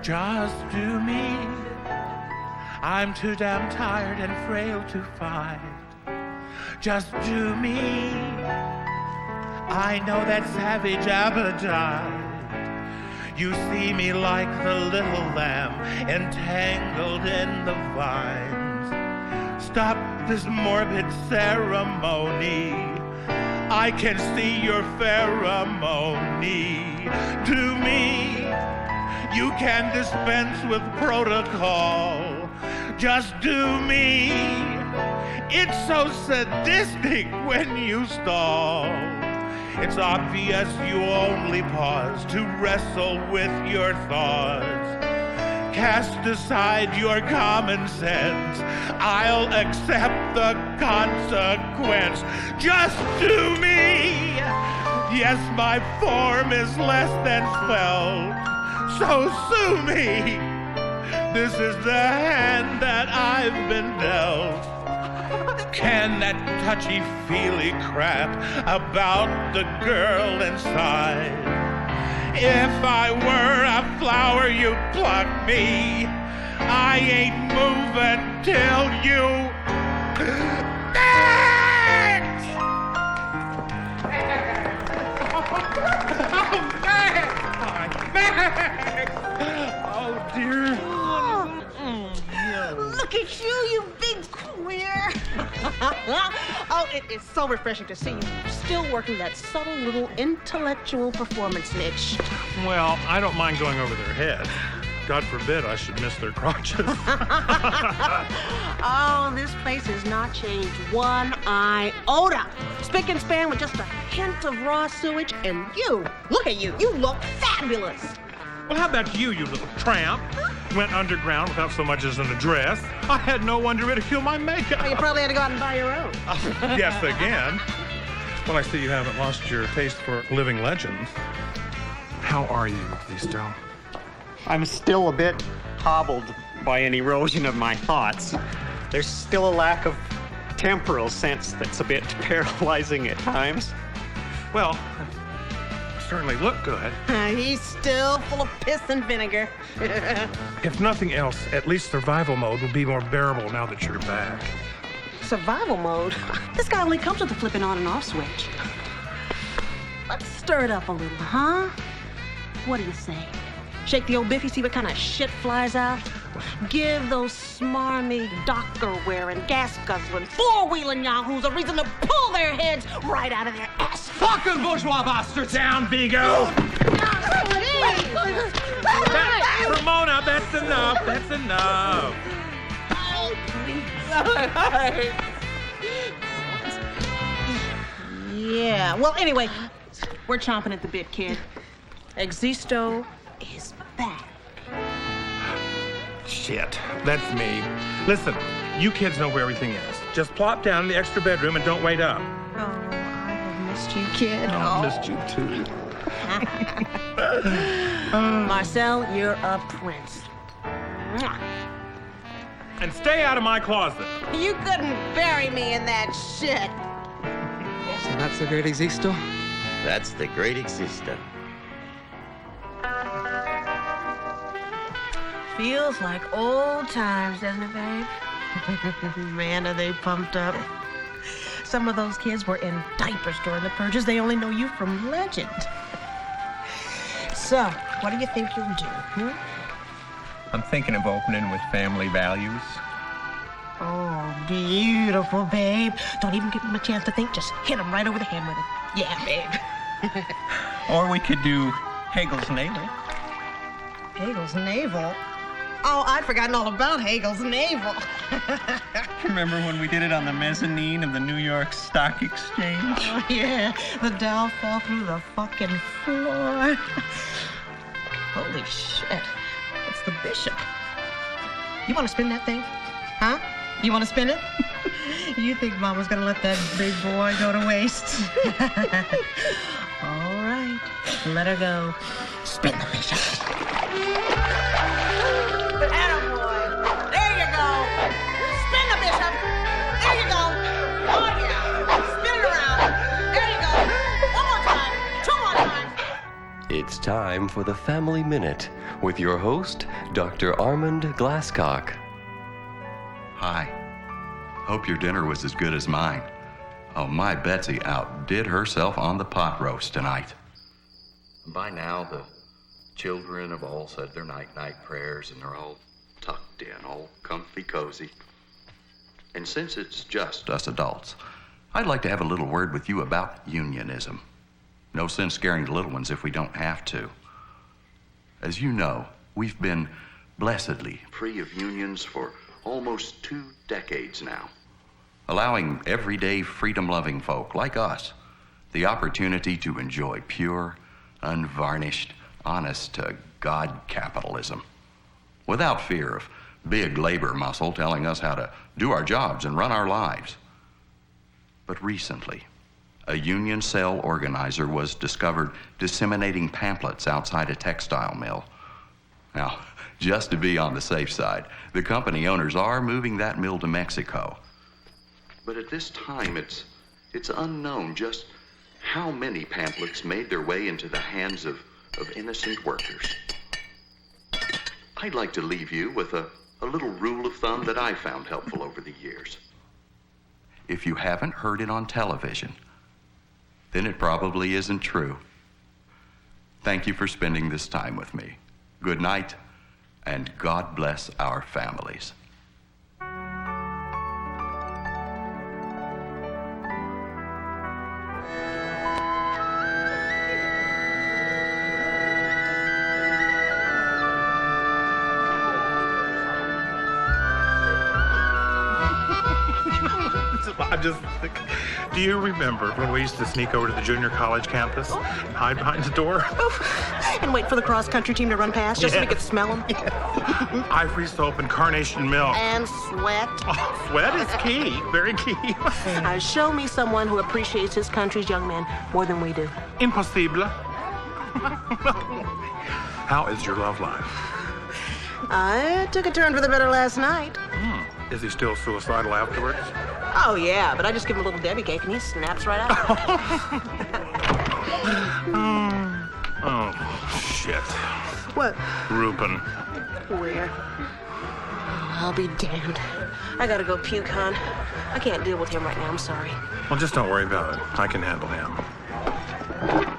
Just do me. I'm too damn tired and frail to fight. Just do me. I know that savage appetite. You see me like the little lamb entangled in the vines. Stop this morbid ceremony. I can see your pheromony. Do me. You can dispense with protocol. Just do me. It's so sadistic when you stall. It's obvious you only pause to wrestle with your thoughts. Cast aside your common sense. I'll accept the consequence. Just do me. Yes, my form is less than svelte. So sue me. This is the hand that I've been dealt. Can that touchy-feely crap about the girl inside? If I were a flower, you'd pluck me. I ain't moving till you... Oh, dear. Look at you, you big queer. Oh, it is so refreshing to see you still working that subtle little intellectual performance niche. Well, I don't mind going over their heads. God forbid I should miss their crotches. Oh, this place has not changed one iota. Spick and span with just a hint of raw sewage, and you, look at you, you look fabulous. Well, how about you, you little tramp? Went underground without so much as an address. I had no one to ridicule my makeup. Well, you probably had to go out and buy your own. Yes, again. Well, I see you haven't lost your taste for living legends. How are you, Existo? I'm still a bit hobbled by an erosion of my thoughts. There's still a lack of temporal sense that's a bit paralyzing at times. Well, certainly look good. He's still full of piss and vinegar. If nothing else, at least survival mode will be more bearable now that you're back. Survival mode? This guy only comes with a flipping on and off switch. Let's stir it up a little, huh? What do you say? Shake the old biffy, see what kind of shit flies out? Give those smarmy, docker-wearing, gas-guzzling, four-wheeling yahoos a reason to pull their heads right out of their ass. Fucking bourgeois bastards! Down, Vigo! Ramona, that's enough. That's enough. Yeah, well, anyway, we're chomping at the bit, kid. Existo is back. Shit, that's me. Listen, you kids know where everything is. Just plop down in the extra bedroom and don't wait up. Oh, I have missed you, kid. I missed you too. Marcel, you're a prince. And stay out of my closet. You couldn't bury me in that shit. So that's the great Existo? That's the great Existo. Feels like old times, doesn't it, babe? Man, are they pumped up. Some of those kids were in diapers during the purges. They only know you from legend. So, what do you think you'll do, I'm thinking of opening with family values. Oh, beautiful, babe. Don't even give him a chance to think. Just hit him right over the head with it. Yeah, babe. Or we could do Hegel's navel. Hegel's navel? Oh, I'd forgotten all about Hegel's navel. Remember when we did it on the mezzanine of the New York Stock Exchange? Oh, yeah. The doll fell through the fucking floor. Holy shit. It's the bishop. You want to spin that thing? Huh? You want to spin it? You think Mama's going to let that big boy go to waste? All right. Let her go. Spin the bishop. Attaboy. There you go. Spin the bishop. There you go. Oh, yeah. Spin it around. There you go. One more time. Two more times. It's time for the Family Minute with your host, Dr. Armand Glasscock. Hi. Hope your dinner was as good as mine. Oh, my Betsy outdid herself on the pot roast tonight. By now, the children have all said their night-night prayers, and they're all tucked in, all comfy cozy. And since it's just us adults, I'd like to have a little word with you about unionism. No sense scaring the little ones if we don't have to. As you know, we've been blessedly free of unions for almost 2 decades now, allowing everyday freedom-loving folk like us the opportunity to enjoy pure, unvarnished, honest-to-God capitalism without fear of big labor muscle telling us how to do our jobs and run our lives. But recently, a union cell organizer was discovered disseminating pamphlets outside a textile mill. Now, just to be on the safe side, the company owners are moving that mill to Mexico. But at this time, it's unknown just how many pamphlets made their way into the hands of innocent workers. I'd like to leave you with a little rule of thumb that I found helpful over the years. If you haven't heard it on television, then it probably isn't true. Thank you for spending this time with me. Good night, and God bless our families. Do you remember when we used to sneak over to the junior college campus and hide behind the door? And wait for the cross-country team to run past just so we could smell them. Ivory soap and carnation milk. And sweat. Oh, sweat is key. Very key. Show me someone who appreciates his country's young men more than we do. Impossible. How is your love life? I took a turn for the better last night. Is he still suicidal afterwards? Oh, yeah, but I just give him a little Debbie cake and he snaps right out. Oh, shit. What? Rupin. Where? I'll be damned. I gotta go puke, hon. I can't deal with him right now, I'm sorry. Well, just don't worry about it. I can handle him.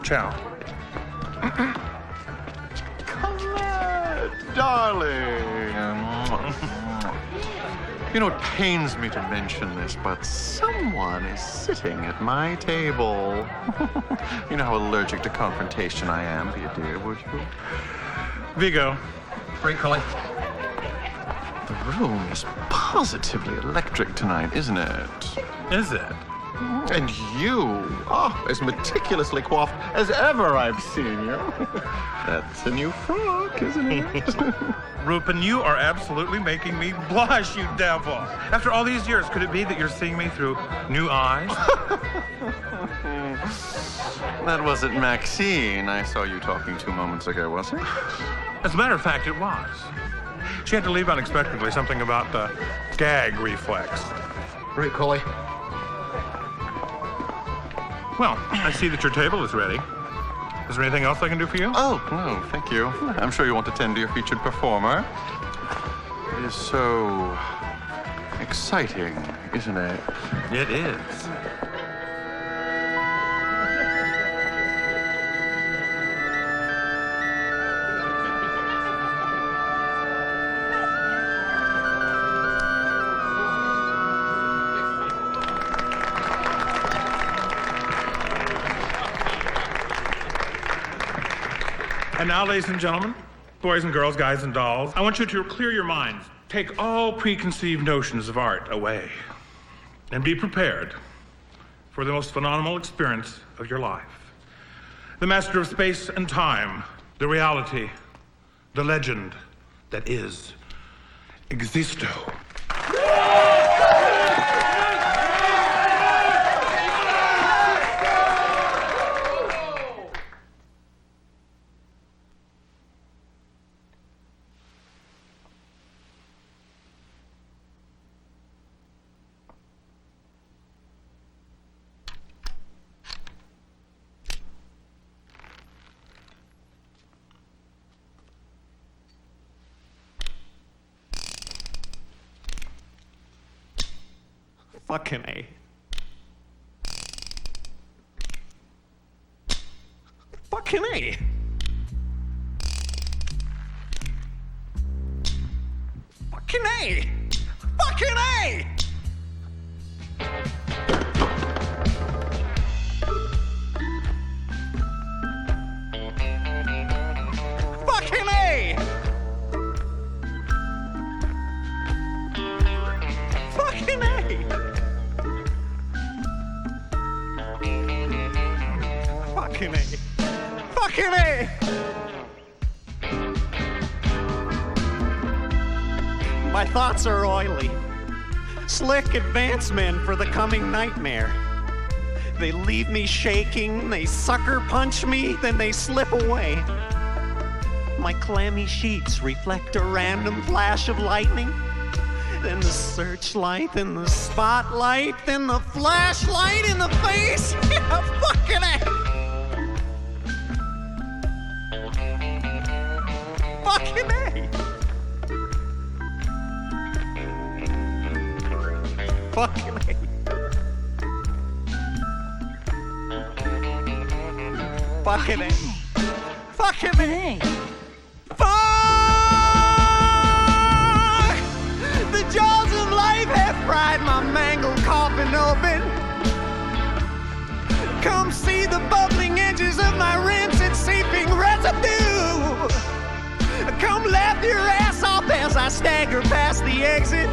Ciao. Darling. You know, it pains me to mention this, but someone is sitting at my table. You know how allergic to confrontation I am, be a dear, would you? Vigo. Great, Collie. The room is positively electric tonight, isn't it? Is it? And you, as meticulously coiffed as ever I've seen you. That's a new frock, isn't it? Rupin, you are absolutely making me blush, you devil. After all these years, could it be that you're seeing me through new eyes? That wasn't Maxine I saw you talking to moments ago, was it? As a matter of fact, it was. She had to leave unexpectedly, something about the gag reflex. Great, Collie. Well, I see that your table is ready. Is there anything else I can do for you? Oh, no, thank you. I'm sure you want to tend to your featured performer. It is so exciting, isn't it? It is. And now, ladies and gentlemen, boys and girls, guys and dolls, I want you to clear your minds. Take all preconceived notions of art away. And be prepared for the most phenomenal experience of your life. The master of space and time, the reality, the legend that is Existo. Fucking A. Fucking A. Fucking A. Fucking A. Fucking A. Fucking A. Fucking A. Fucking A. My thoughts are oily. Slick advancement for the coming nightmare. They leave me shaking, they sucker punch me, then they slip away. My clammy sheets reflect a random flash of lightning. Then the searchlight, then the spotlight, then the flashlight in the face. Yeah, fucking A. Fucking A. Fucking A. Fucking A. Fucking A. Fuck! The jaws of life have pried my mangled coffin open. Come see the bubbling edges of my rancid seeping residue. Come laugh your ass off as I stagger past the exit.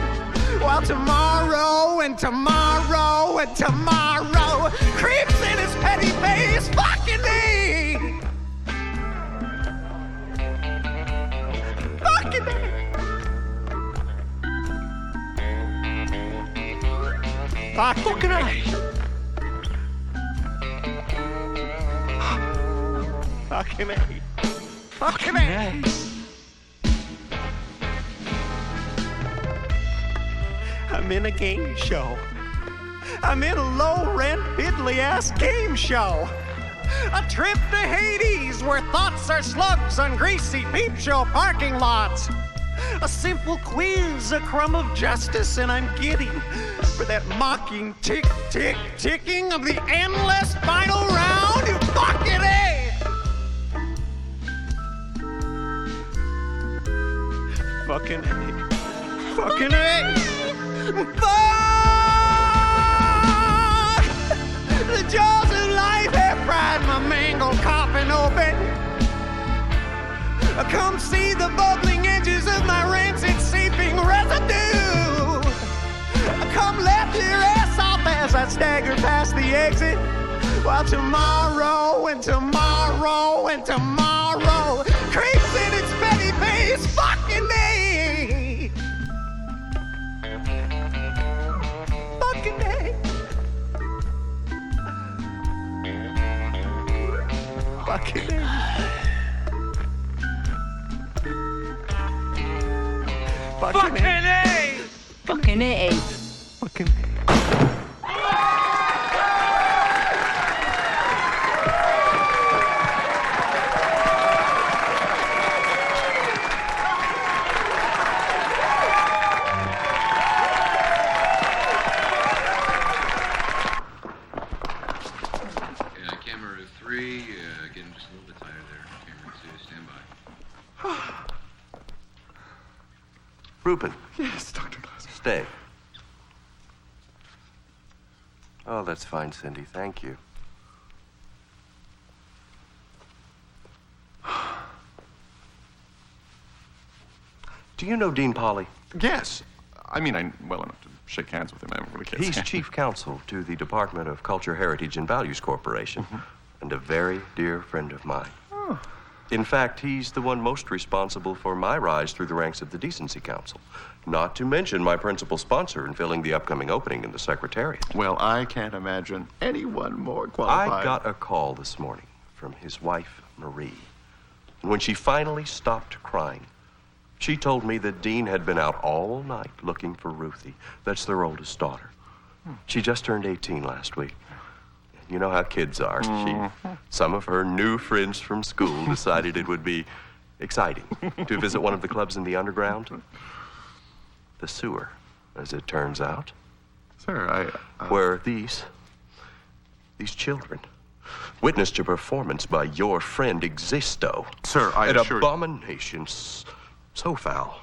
While tomorrow and tomorrow and tomorrow creeps in his petty face. Fucking me! Fucking me! Fucking me! Fucking me! Fucking me! I'm in a game show. I'm in a low-rent, piddly-ass game show. A trip to Hades where thoughts are slugs on greasy peep show parking lots. A simple quiz, a crumb of justice, and I'm giddy for that mocking tick, tick, ticking of the endless final round. You fucking A! Fucking A. Fucking A! Fuck! The jaws of life have pried my mangled coffin open. Come see the bubbling edges of my rancid seeping residue. Come laugh your ass off as I stagger past the exit. While tomorrow and tomorrow and tomorrow creeps in its petty face. Fucking me! Fucking A. Fucking A. Fucking A. Fucking A. Fucking A. Camera 3, getting just a little bit tighter there. Camera 2, stand by. Reuben. Yes, Dr. Glasgow. Stay. Oh, that's fine, Cindy. Thank you. Do you know Dean Polly? Yes. I mean, I'm well enough to shake hands with him. I haven't really kids. He's chief counsel to the Department of Culture, Heritage, and Values Corporation, and a very dear friend of mine. Oh. In fact, he's the one most responsible for my rise through the ranks of the Decency Council, not to mention my principal sponsor in filling the upcoming opening in the Secretariat. Well, I can't imagine anyone more qualified. I got a call this morning from his wife, Marie. And when she finally stopped crying, she told me that Dean had been out all night looking for Ruthie. That's their oldest daughter. She just turned 18 last week. You know how kids are. Some of her new friends from school decided it would be exciting to visit one of the clubs in the underground. The sewer, as it turns out. Sir, Where these children witnessed a performance by your friend Existo. Sir, I An assure you. abomination so foul,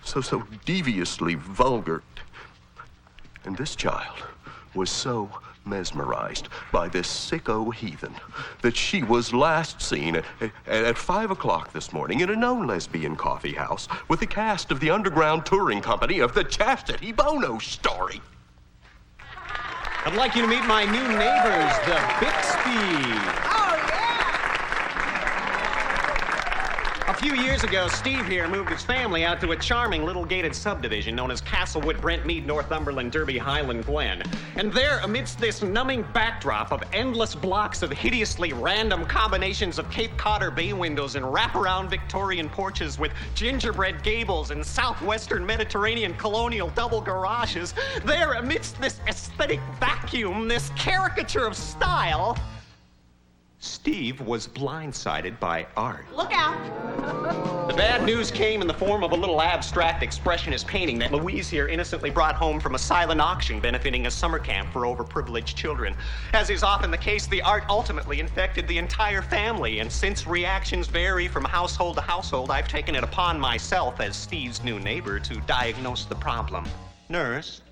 so deviously vulgar. And this child was so mesmerized by this sicko heathen that she was last seen at 5 o'clock this morning in a known lesbian coffee house with the cast of the underground touring company of the Chastity Bono Story. I'd like you to meet my new neighbors, the Bixby. A few years ago, Steve here moved his family out to a charming little gated subdivision known as Castlewood, Brentmead, Northumberland, Derby, Highland, Glen. And there, amidst this numbing backdrop of endless blocks of hideously random combinations of Cape Codder bay windows and wraparound Victorian porches with gingerbread gables and southwestern Mediterranean colonial double garages, there, amidst this aesthetic vacuum, this caricature of style, Steve was blindsided by art. Look out! The bad news came in the form of a little abstract expressionist painting that Louise here innocently brought home from a silent auction benefiting a summer camp for overprivileged children. As is often the case, the art ultimately infected the entire family, and since reactions vary from household to household, I've taken it upon myself as Steve's new neighbor to diagnose the problem. Nurse?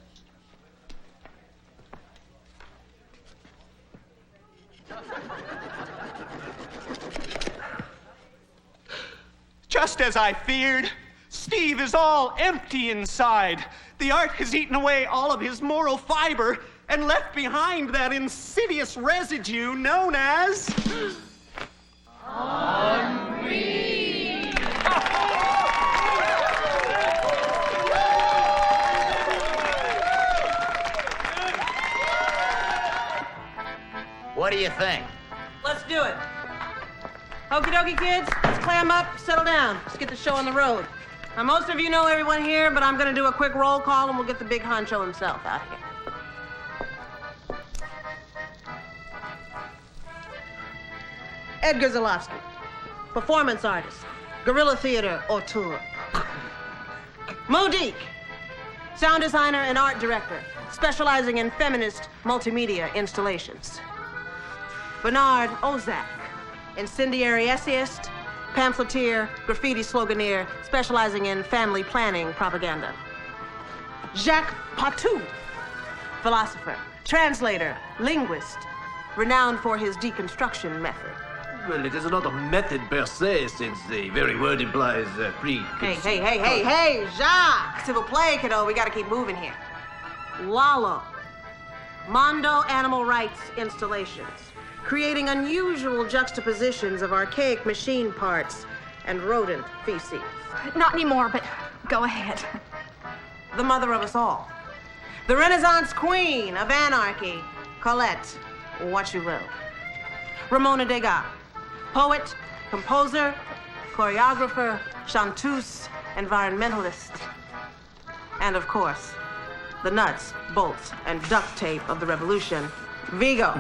Just as I feared, Steve is all empty inside. The art has eaten away all of his moral fiber and left behind that insidious residue known as... ennui. What do you think? Let's do it. Okie dokie, kids. Let's clam up, settle down. Let's get the show on the road. Now, most of you know everyone here, but I'm going to do a quick roll call and we'll get the big honcho himself out here. Edgar Zalowski, performance artist, guerrilla theater auteur. Modique, sound designer and art director, specializing in feminist multimedia installations. Bernard Ozak, incendiary essayist, pamphleteer, graffiti sloganeer, specializing in family planning propaganda. Jacques Patou, philosopher, translator, linguist, renowned for his deconstruction method. Well, it is not a method per se, since the very word implies Hey, Jacques! S'il vous plaît, kiddo, we gotta keep moving here. Lalo, Mondo Animal Rights Installations, creating unusual juxtapositions of archaic machine parts and rodent feces. Not anymore, but go ahead. The mother of us all. The Renaissance queen of anarchy, Colette, what you wrote. Ramona Degas, poet, composer, choreographer, chanteuse, environmentalist. And of course, the nuts, bolts, and duct tape of the revolution, Vigo.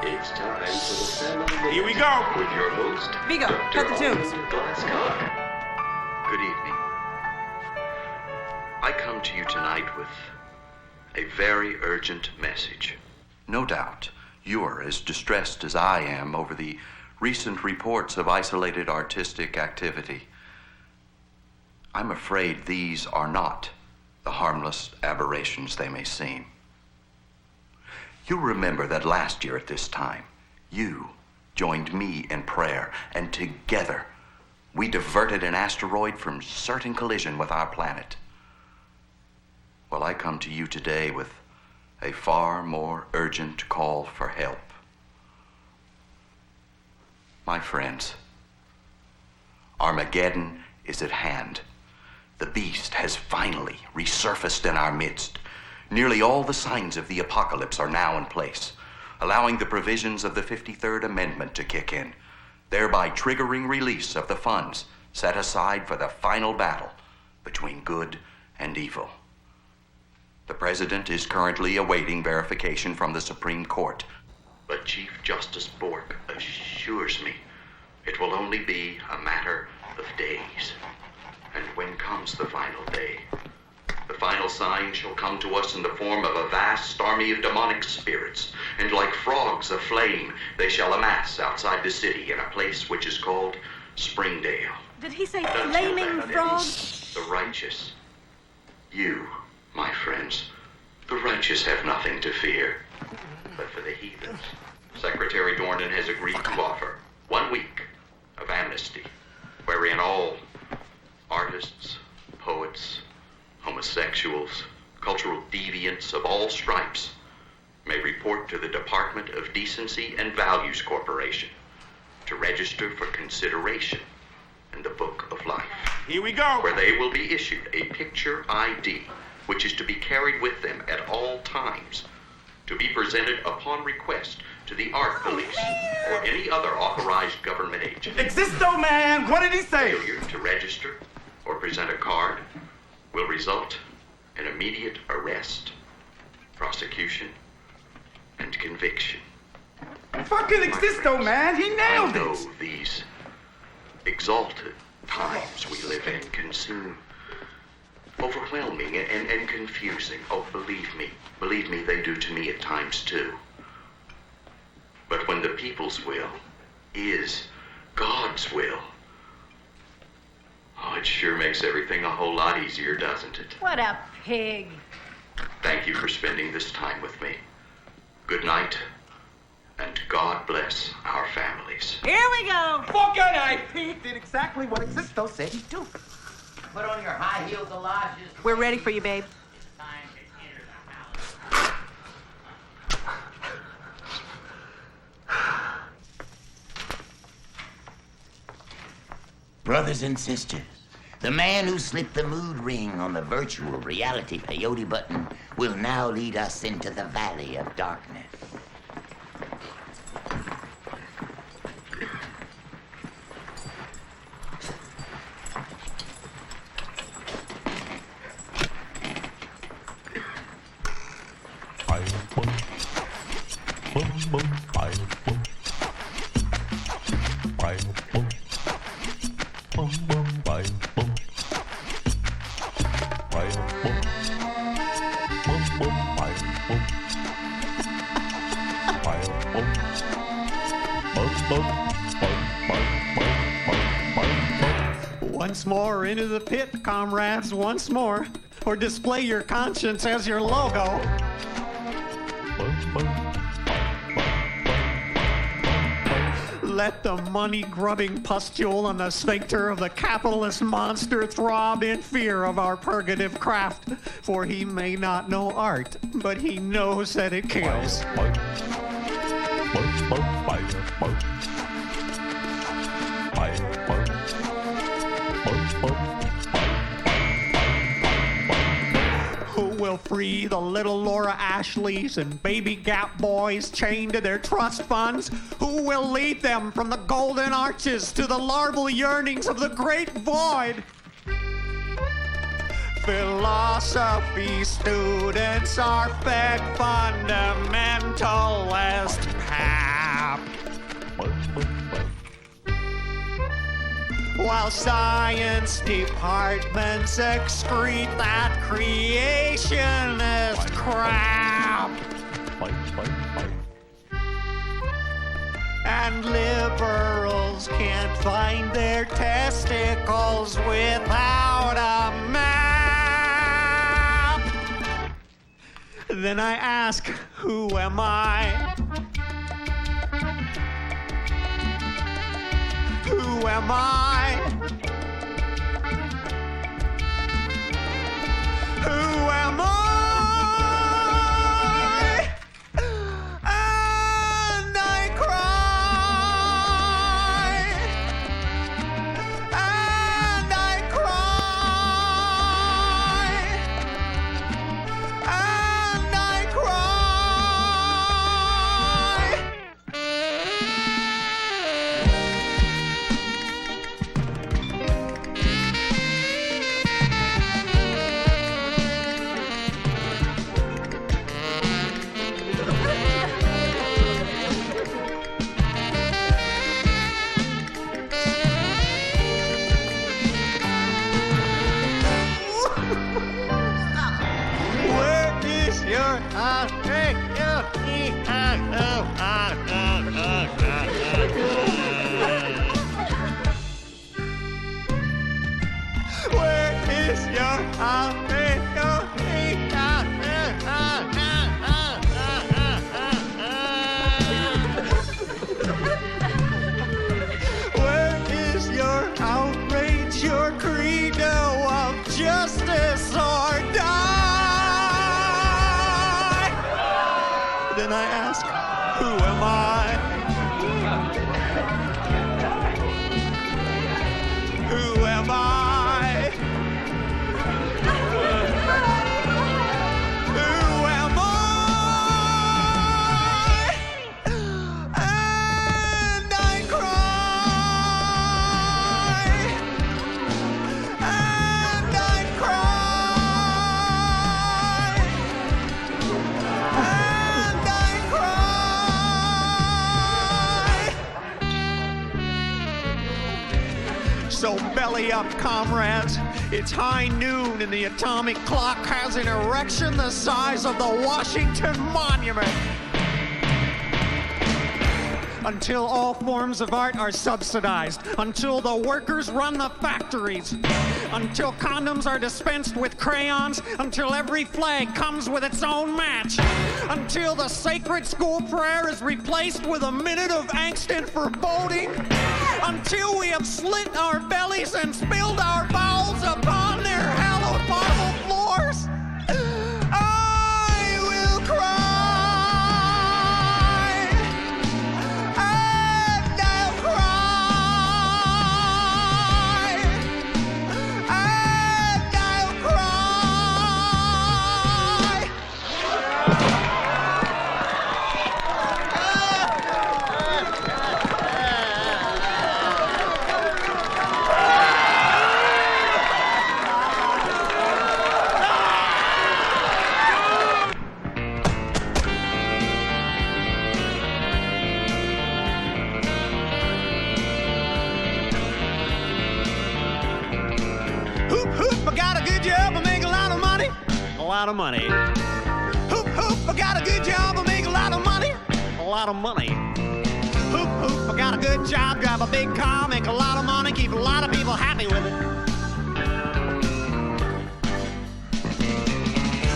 It's time for the ceremony. Here we go. With your host, Vigo, Dr. cut the tunes. Glasscock. Good evening. I come to you tonight with a very urgent message. No doubt you are as distressed as I am over the recent reports of isolated artistic activity. I'm afraid these are not the harmless aberrations they may seem. You'll remember that last year at this time, you joined me in prayer, and together we diverted an asteroid from certain collision with our planet. Well, I come to you today with a far more urgent call for help. My friends, Armageddon is at hand. The beast has finally resurfaced in our midst. Nearly all the signs of the apocalypse are now in place, allowing the provisions of the 53rd Amendment to kick in, thereby triggering release of the funds set aside for the final battle between good and evil. The President is currently awaiting verification from the Supreme Court, but Chief Justice Bork assures me it will only be a matter of days. And when comes the final day, The final sign shall come to us in the form of a vast army of demonic spirits, and like frogs of flame, they shall amass outside the city in a place which is called Springdale. Did he say Until flaming then, frogs? The righteous. You, my friends, the righteous have nothing to fear. But for the heathens, Secretary Dornan has agreed to offer 1 week of amnesty, wherein all artists, poets, homosexuals, cultural deviants of all stripes may report to the Department of Decency and Values Corporation to register for consideration in the Book of Life. Here we go. Where they will be issued a picture ID, which is to be carried with them at all times, to be presented upon request to the Art Police or any other authorized government agent. Existo, man! What did he say? Failure to register or present a card will result in immediate arrest, prosecution, and conviction. Fucking Existo, man! He nailed I know it! these exalted times we live in can seem overwhelming and confusing. Oh, believe me, they do to me at times too. But when the people's will is God's will, oh, it sure makes everything a whole lot easier, doesn't it? What a pig. Thank you for spending this time with me. Good night, and God bless our families. Here we go. Fucking I Pete did exactly what Existo said he'd do. Put on your high heel galoshes. We're ready for you, babe. It's time to enter the house. Brothers and sisters, the man who slipped the mood ring on the virtual reality peyote button will now lead us into the valley of darkness. Once more into the pit, comrades, once more. Or display your conscience as your logo. Let the money-grubbing pustule and the sphincter of the capitalist monster throb in fear of our purgative craft. For he may not know art, but he knows that it kills. Who will free the little Laura Ashleys and baby Gap boys chained to their trust funds? Who will lead them from the golden arches to the larval yearnings of the great void? Philosophy students are fed fundamentalist pap, while science departments excrete that creationist crap. And liberals can't find their testicles without a map. Then I ask, who am I? Who am I? Who am I? And I cry. And I cry. And I cry. So belly up, comrades. It's high noon and the atomic clock has an erection the size of the Washington Monument. Until all forms of art are subsidized, until the workers run the factories, until condoms are dispensed with crayons, until every flag comes with its own match, until the sacred school prayer is replaced with a minute of angst and foreboding, until we have slit our bellies and spilled our bowels upon their hallowed marble floors. I will cry. Of money. Hoop, hoop, I got a good job, I make a lot of money. A lot of money. Hoop, hoop, I got a good job, drive a big car, make a lot of money, keep a lot of people happy with it.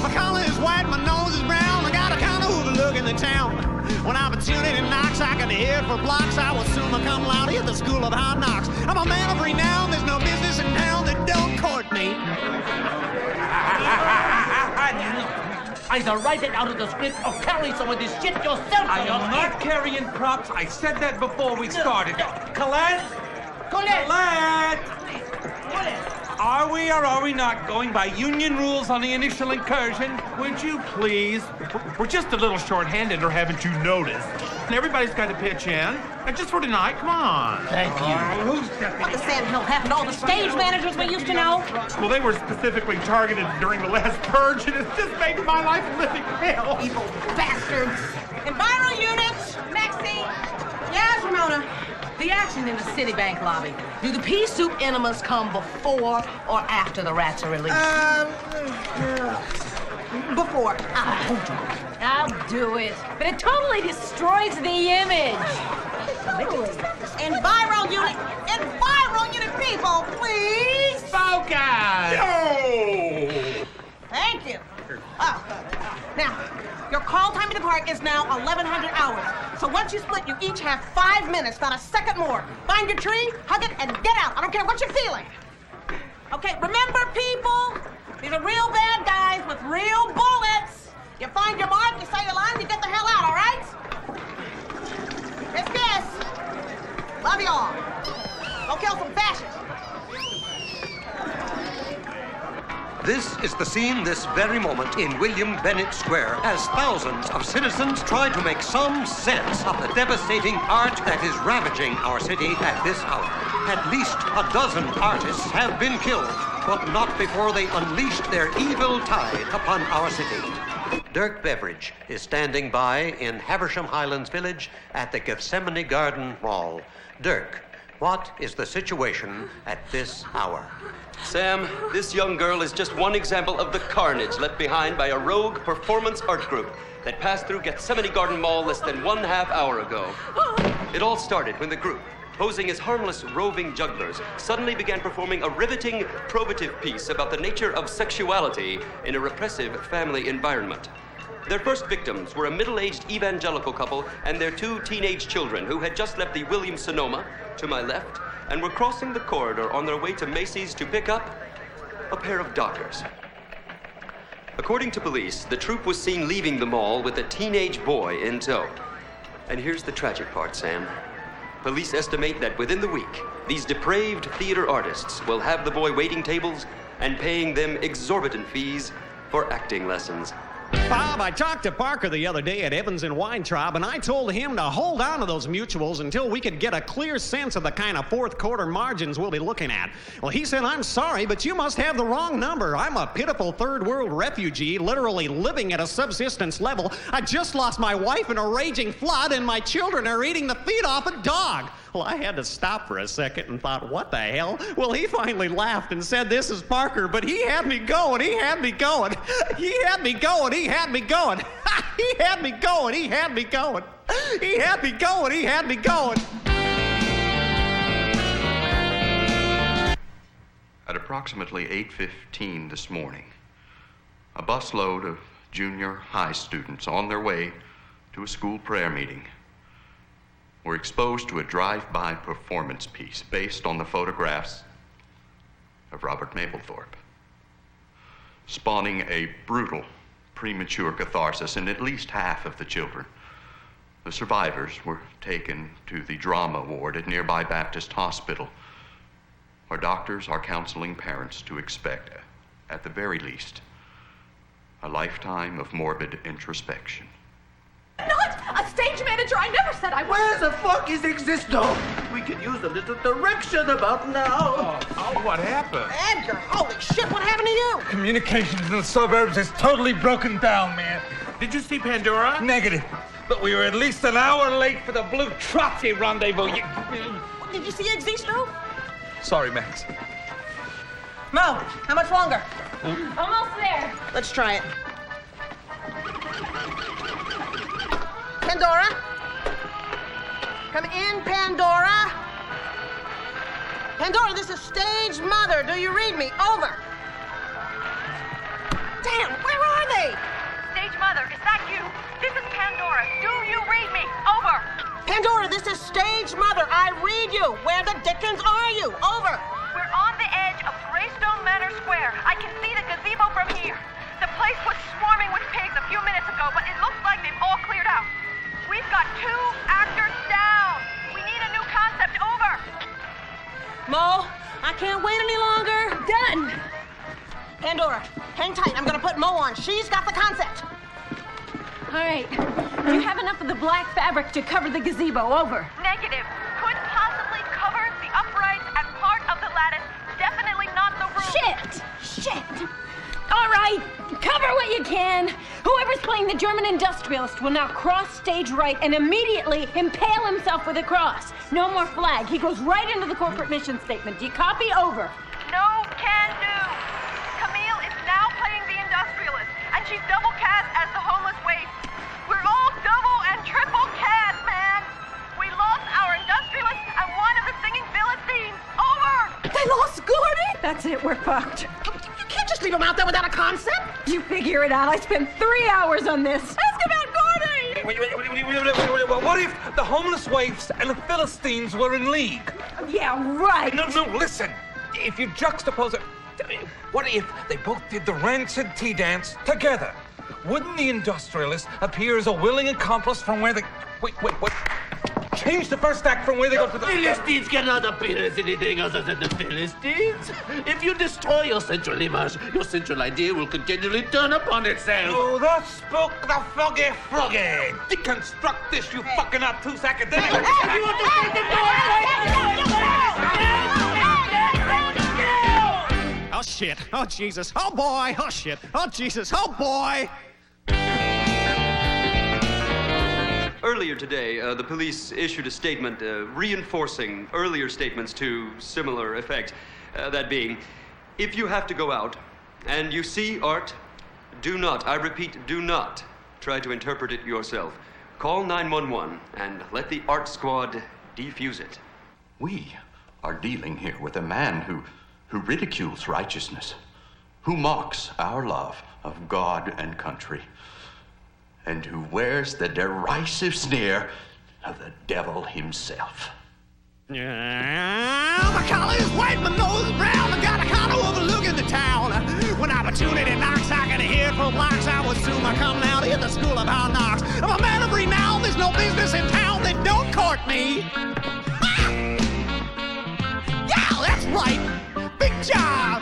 My collar is white, my nose is brown, I got a kind of overlook in the town. When opportunity knocks, I can hear it for blocks. I will soon become loud at the school of hard knocks. I'm a man of renown, there's no business in town that don't court me. Either write it out of the script or carry some of this shit yourself. I am not carrying props. I said that before we started. Colette? Colette! Are we or are we not going by union rules on the initial incursion? Would you please? We're just a little short-handed, or haven't you noticed? And everybody's got to pitch in. And just for tonight, come on. Thank you. What the sand hell happened to all the stage managers we used to know? Well, they were specifically targeted during the last purge, and it's just making my life a living hell. Evil bastards. Enviro units. Maxine! Yes, Ramona. The action in the Citibank lobby. Do the pea soup enemas come before or after the rats are released? Before. I'll do it. But it totally destroys the image. Enviro unit. Enviro unit people, please. Focus! Yo! Thank you. Now, your call time in the park is now 1,100 hours. So once you split, you each have 5 minutes, not a second more. Find your tree, hug it, and get out. I don't care what you're feeling. Okay, remember, people, these are real bad guys with real bullets. You find your mark, you say your lines, you get the hell out, all right? Dismiss. Love you all. Go kill some fascists. This is the scene this very moment in William Bennett Square as thousands of citizens try to make some sense of the devastating art that is ravaging our city at this hour. At least a dozen artists have been killed, but not before they unleashed their evil tide upon our city. Dirk Beveridge is standing by in Haversham Highlands Village at the Gethsemane Garden Mall. Dirk, what is the situation at this hour? Sam, this young girl is just one example of the carnage left behind by a rogue performance art group that passed through Gethsemane Garden Mall less than 1/2 hour ago. It all started when the group, posing as harmless roving jugglers, suddenly began performing a riveting, probative piece about the nature of sexuality in a repressive family environment. Their first victims were a middle-aged evangelical couple and their 2 teenage children who had just left the Williams-Sonoma, to my left, and were crossing the corridor on their way to Macy's to pick up a pair of Dockers. According to police, the troupe was seen leaving the mall with a teenage boy in tow. And here's the tragic part, Sam. Police estimate that within the week, these depraved theater artists will have the boy waiting tables and paying them exorbitant fees for acting lessons. Bob, I talked to Parker the other day at Evans and Weintraub, and I told him to hold on to those mutuals until we could get a clear sense of the kind of fourth quarter margins we'll be looking at. Well, he said, I'm sorry, but you must have the wrong number. I'm a pitiful third world refugee, literally living at a subsistence level. I just lost my wife in a raging flood, and my children are eating the feet off a dog. Well, I had to stop for a second and thought, what the hell? Well, he finally laughed and said, this is Parker, but he had me going, he had me going. He had me going, he had me going. He had me going, he had me going. He had me going, he had me going. At approximately 8:15 this morning, a busload of junior high students on their way to a school prayer meeting were exposed to a drive-by performance piece based on the photographs of Robert Mapplethorpe, spawning a brutal, premature catharsis in at least half of the children. The survivors were taken to the trauma ward at nearby Baptist Hospital, where doctors are counseling parents to expect, at the very least, a lifetime of morbid introspection. Not a stage manager. I never said I was. Where the fuck is Existo? We could use a little direction about now. Oh, what happened? Edgar, holy shit, what happened to you? Communications in the suburbs is totally broken down, man. Did you see Pandora? Negative. But we were at least an hour late for the Blue Trotsy rendezvous. Did you see Existo? Sorry, Max. Mo, how much longer? Almost there. Let's try it. Pandora? Come in, Pandora. Pandora, this is Stage Mother. Do you read me? Over. Damn, where are they? Stage Mother, is that you? This is Pandora. Do you read me? Over. Pandora, this is Stage Mother. I read you. Where the dickens are you? Over. We're on the edge of Greystone Manor Square. I can see the gazebo from here. The place was swarming with pigs a few minutes ago, but it looks like they've all cleared out. We've got 2 actors down. We need a new concept. Over. Mo, I can't wait any longer. Done. Pandora, hang tight. I'm gonna put Mo on. She's got the concept. All right. Do you have enough of the black fabric to cover the gazebo? Over. Negative. Could possibly cover the uprights and part of the lattice. Definitely not the roof. Shit. All right. Cover what you can. Whoever's playing the German industrialist will now cross stage right and immediately impale himself with a cross. No more flag. He goes right into the corporate mission statement. Do you copy? Over. No can do. Camille is now playing the industrialist, and she's double cast as the homeless waif. We're all double and triple cast, man. We lost our industrialist and one of the singing Philistines. Over. They lost Gordy? That's it. We're fucked. You can't just leave him out there without a concept. You figure it out. I spent 3 hours on this. Ask about Gordy! What if the homeless waifs and the Philistines were in league? Yeah, right. No, listen. If you juxtapose it, what if they both did the rancid tea dance together? Wouldn't the industrialist appear as a willing accomplice from where they... Wait. Change the first act from where they go to the... Philistines cannot appear as anything other than the Philistines. If you destroy your central image, your central idea will continually turn upon itself. Oh, that spoke the foggy froggy. Deconstruct this, you fucking obtuse academic. Hey, you want to take the Oh, shit. Oh, Jesus. Oh, boy. Oh, shit. Oh, Jesus. Oh, boy. Earlier today, the police issued a statement reinforcing earlier statements to similar effect. That being, if you have to go out and you see art, do not, I repeat, do not try to interpret it yourself. Call 911 and let the art squad defuse it. We are dealing here with a man who ridicules righteousness, who mocks our love of God and country, and who wears the derisive sneer of the devil himself. Yeah, my collar is white, my nose is brown. I got a condo overlooking the town. When opportunity knocks, I can hear it for blocks. I would assume I come now to hit the school of hard knocks. I'm a man of renown, there's no business in town that don't court me. Ah! Yeah, that's right. Big job.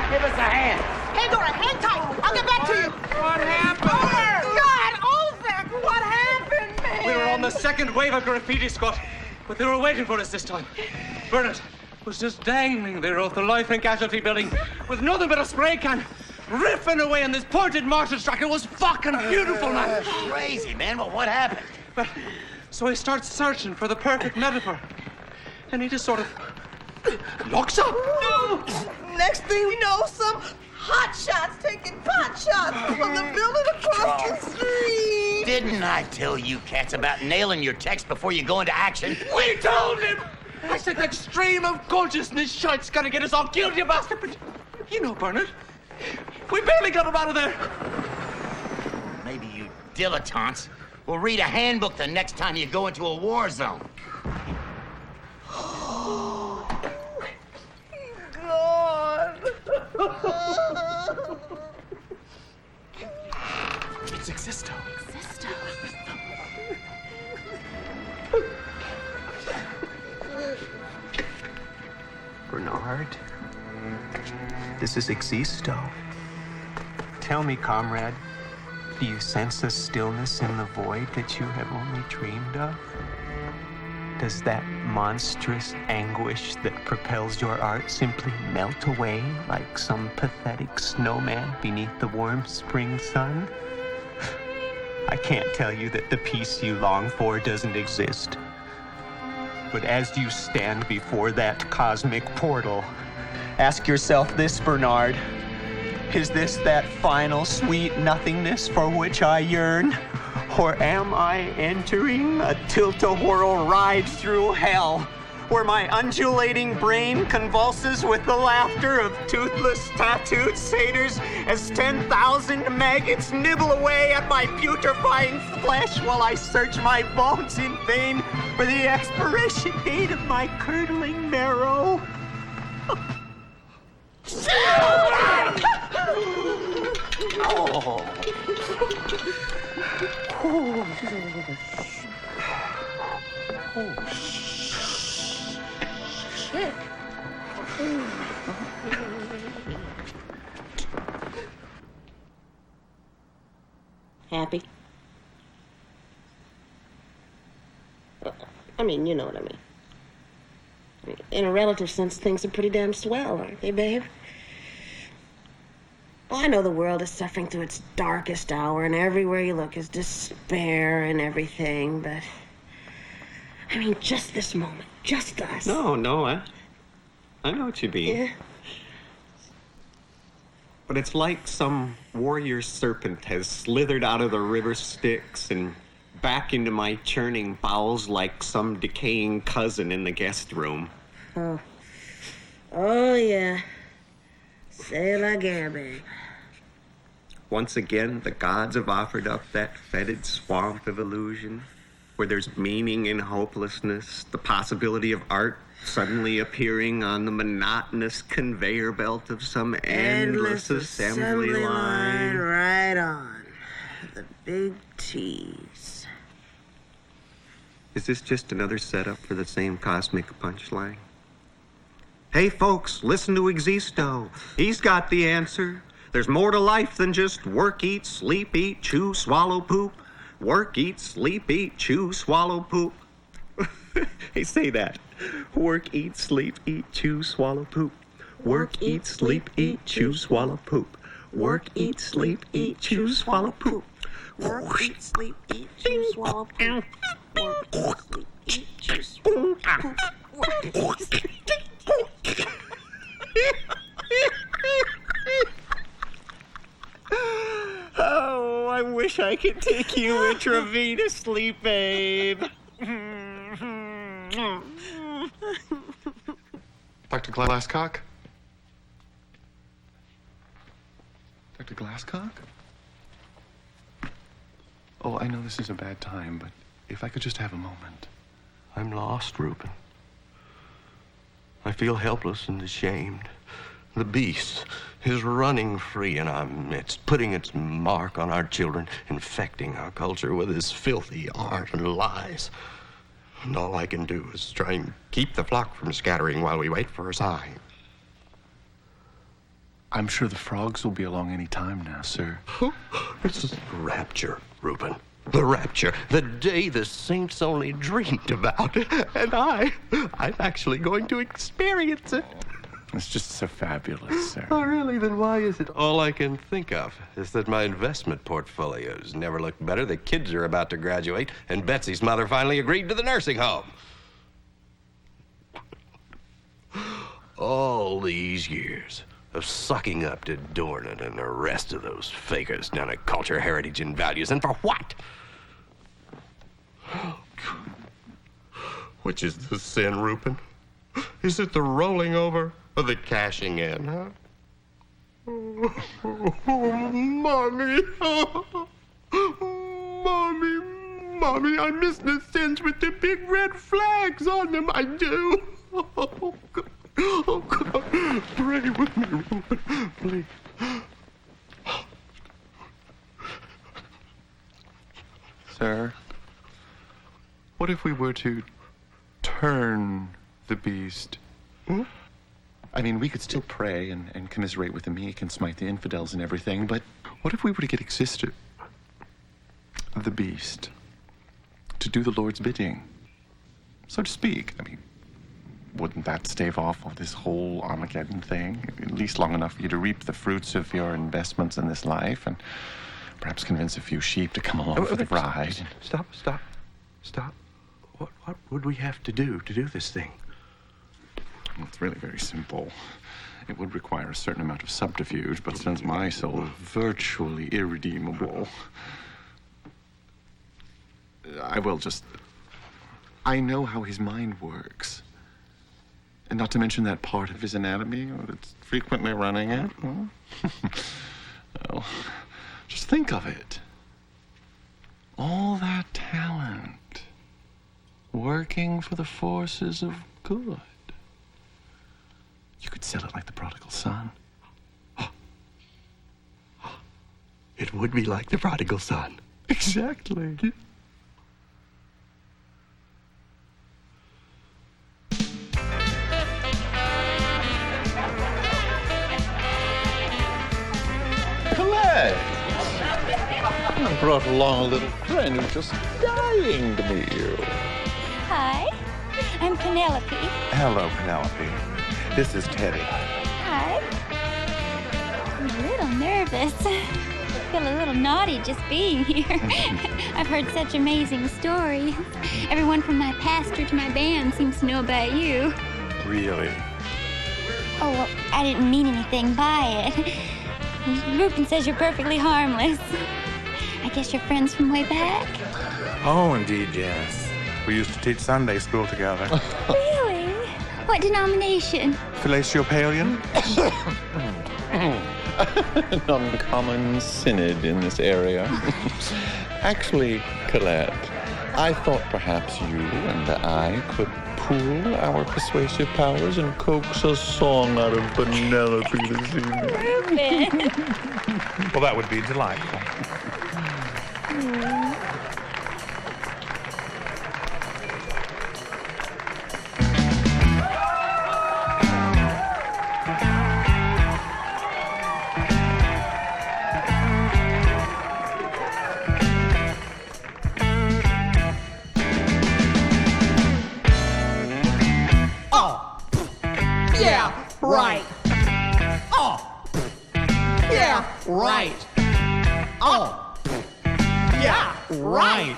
Give us a hand. Pandora, hang tight. I'll get back to you. What happened? God, Olsek, what happened, man? We were on the second wave of graffiti, Scott, but they were waiting for us this time. Bernard was just dangling there off the Life and Casualty building with nothing but a spray can. riffing away on this pointed marching track. It was fucking beautiful, man. Crazy, man. Well, what happened? Well, so he starts searching for the perfect metaphor. And he just sort of looks up. No! Next thing we know, some hot shots taking pot shots from the building across the street. Didn't I tell you cats about nailing your text before you go into action? We told him! I said that stream of gorgeousness shit's gonna get us all killed, you bastard. But you know, Bernard, we barely got him out of there. Maybe you dilettantes will read a handbook the next time you go into a war zone. God. It's Existo. Existo. Bernard, this is Existo. Tell me, comrade, do you sense a stillness in the void that you have only dreamed of? Does that monstrous anguish that propels your art simply melt away like some pathetic snowman beneath the warm spring sun? I can't tell you that the peace you long for doesn't exist. But as you stand before that cosmic portal, ask yourself this, Bernard. Is this that final sweet nothingness for which I yearn? Or am I entering a tilt-a-whirl ride through hell, where my undulating brain convulses with the laughter of toothless, tattooed satyrs as 10,000 maggots nibble away at my putrefying flesh while I search my bones in vain for the expiration date of my curdling marrow? Shit. Happy? I mean, you know what I mean. In a relative sense, things are pretty damn swell, aren't they, babe? Well, I know the world is suffering through its darkest hour, and everywhere you look is despair and everything, but... I mean, just this moment, just us. No, I know what you mean. Yeah? But it's like some warrior serpent has slithered out of the river Styx and back into my churning bowels like some decaying cousin in the guest room. Oh, yeah. Say la guerre, babe. Once again, the gods have offered up that fetid swamp of illusion, where there's meaning in hopelessness, the possibility of art suddenly appearing on the monotonous conveyor belt of some endless assembly line. Right on. The big tease. Is this just another setup for the same cosmic punchline? Hey, folks, listen to Existo. He's got the answer. There's more to life than just work, eat, sleep, eat, chew, swallow, poop. Work, eat, sleep, eat, chew, swallow, poop. Hey, say that. Work, eat, sleep, eat, chew, swallow, poop. Work, eat, sleep, eat, chew, swallow, poop. Work, eat, sleep, eat, chew, swallow, poop. Work, eat, sleep, eat, chew, swallow, poop. Work, eat, sleep, eat, chew, swallow, poop. Work, eat, sleep, Oh, I wish I could take you intravenously, babe. Dr. Glasscock? Dr. Glasscock? Oh, I know this is a bad time, but if I could just have a moment. I'm lost, Reuben. I feel helpless and ashamed. The beast is running free in our midst, putting its mark on our children, infecting our culture with his filthy art and lies. And all I can do is try and keep the flock from scattering while we wait for a sign. I'm sure the frogs will be along any time now, sir. It's the rapture, Reuben. The rapture, the day the saints only dreamed about. And I'm actually going to experience it. It's just so fabulous, sir. Oh, really? Then why is it? All I can think of is that my investment portfolios never looked better. The kids are about to graduate, and Betsy's mother finally agreed to the nursing home. All these years of sucking up to Dornan and the rest of those fakers down at Culture, Heritage, and Values, and for what? Which is the sin, Rupin? Is it the rolling over or the cashing in, huh? Mommy. Mommy, I miss the sins with the big red flags on them. I do. Oh, God. Oh, God. Pray with me, Rupin, please. Sir, what if we were to turn the beast? Hmm? I mean, we could still pray and commiserate with the meek and smite the infidels and everything, but what if we were to get Existo, the beast, to do the Lord's bidding, so to speak? I mean, wouldn't that stave off all this whole Armageddon thing? At least long enough for you to reap the fruits of your investments in this life and perhaps convince a few sheep to come along for the ride. Stop. What would we have to do this thing? Well, it's really very simple. It would require a certain amount of subterfuge, but since my soul is virtually irredeemable, I know how his mind works. And not to mention that part of his anatomy that's frequently running it. Well, just think of it. All that talent working for the forces of good. You could sell it like the prodigal son. It would be like the prodigal son. Exactly. Colette! I brought along a little friend who's just dying to meet you. Hi, I'm Penelope. Hello, Penelope. This is Teddy. Hi. I'm a little nervous. I feel a little naughty just being here. I've heard such amazing stories. Everyone from my pastor to my band seems to know about you. Really? Oh, well, I didn't mean anything by it. Rupin says you're perfectly harmless. I guess you're friends from way back? Oh, indeed, yes. We used to teach Sunday school together. Really? What denomination? Philatio-Palian? An uncommon synod in this area. Actually, Colette, I thought perhaps you and I could pool our persuasive powers and coax a song out of Penelope this evening. Rupin! Well, that would be delightful. Yeah, right. Oh, yeah, right. Oh, yeah, right.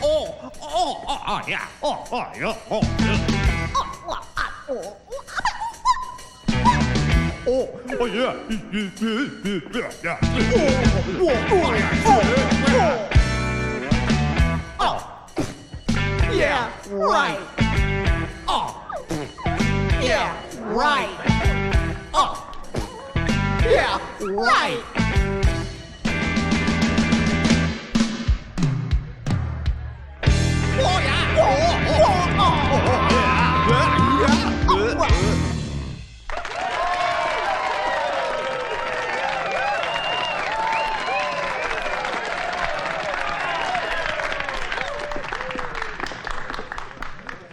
Oh, yeah. Oh, yeah. Oh, yeah. Yeah, right. Oh, yeah, right. Oh, yeah, right. Oh, yeah.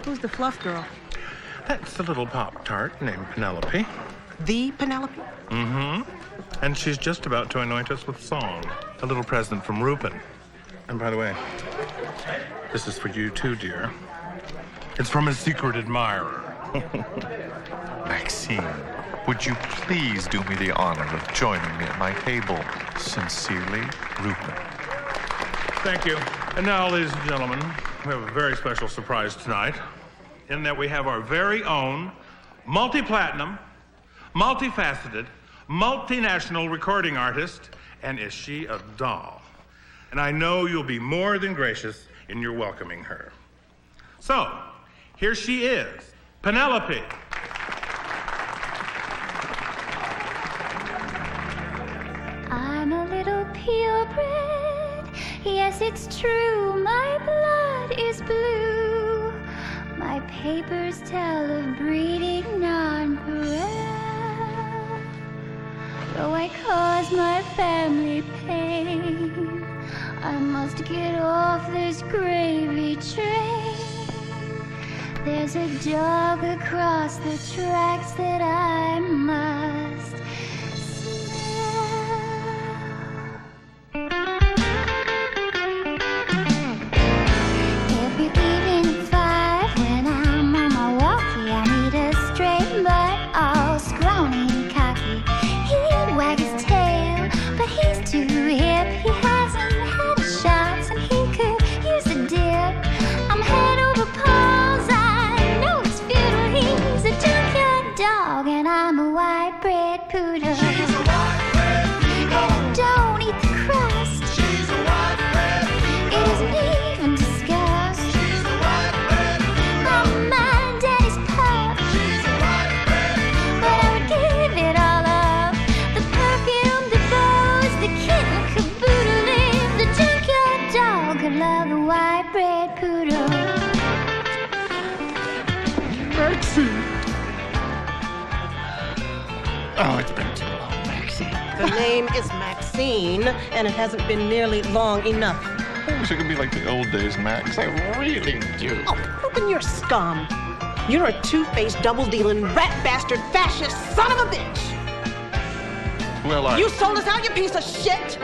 Who's the fluff girl? That's the little Pop-Tart named Penelope. The Penelope? Mm-hmm. And she's just about to anoint us with song. A little present from Rupin. And by the way, this is for you too, dear. It's from a secret admirer. Maxine, would you please do me the honor of joining me at my table? Sincerely, Rupert. Thank you. And now, ladies and gentlemen, we have a very special surprise tonight, in that we have our very own multi-platinum, multifaceted, multinational recording artist, and is she a doll? And I know you'll be more than gracious in your welcoming her. So, here she is, Penelope. I'm a little purebred. Yes, it's true, my blood is blue. My papers tell of breeding nonpareil. Though I cause my family pain, I must get off this gravy train. There's a dog across the tracks that I must Oh, it's been too long, Maxine. The name is Maxine, and it hasn't been nearly long enough. I wish it could be like the old days, Max. I really do. Oh, open your scum. You're a two-faced, double-dealing, rat bastard, fascist son of a bitch. Well, You sold us out, you piece of shit.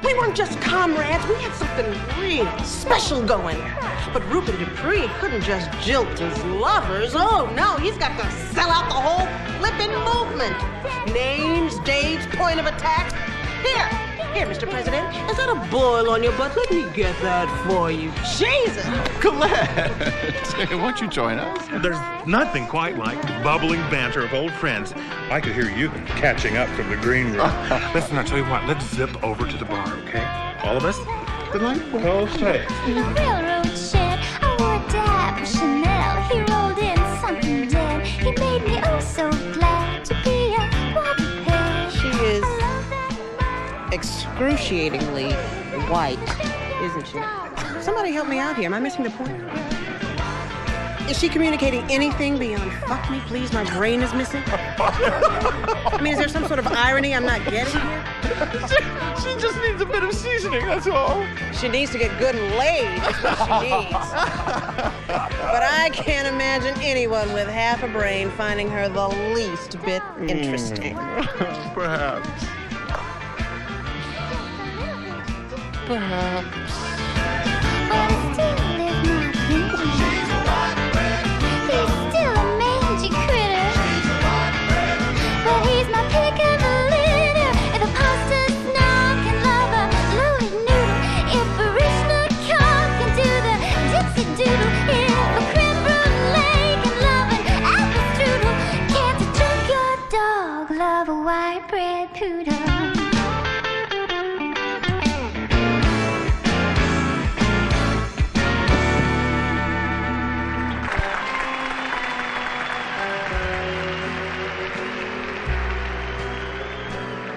We weren't just comrades. We had something real special going. But Rupert Dupree couldn't just jilt his lovers. Oh, no, he's got to sell out the whole flippin' movement. Names, dates, point of attack. Here, Mr. President, is that a boil on your butt? Let me get that for you. Jesus! Colette, why don't you join us? There's nothing quite like the bubbling banter of old friends. I could hear you catching up from the green room. Listen, I'll tell you what, let's zip over to the bar, okay? All of us? Delightful. Okay. In a railroad shed, I wore a dab of Chanel. He rolled in something dead. He made me oh so glad to be a quadruped. She is excruciatingly white, isn't she? Somebody help me out here. Am I missing the point? Is she communicating anything beyond fuck me, please, my brain is missing? I mean, is there some sort of irony I'm not getting here? She just needs a bit of seasoning, that's all. She needs to get good and laid, is what she needs. But I can't imagine anyone with half a brain finding her the least bit interesting. Perhaps.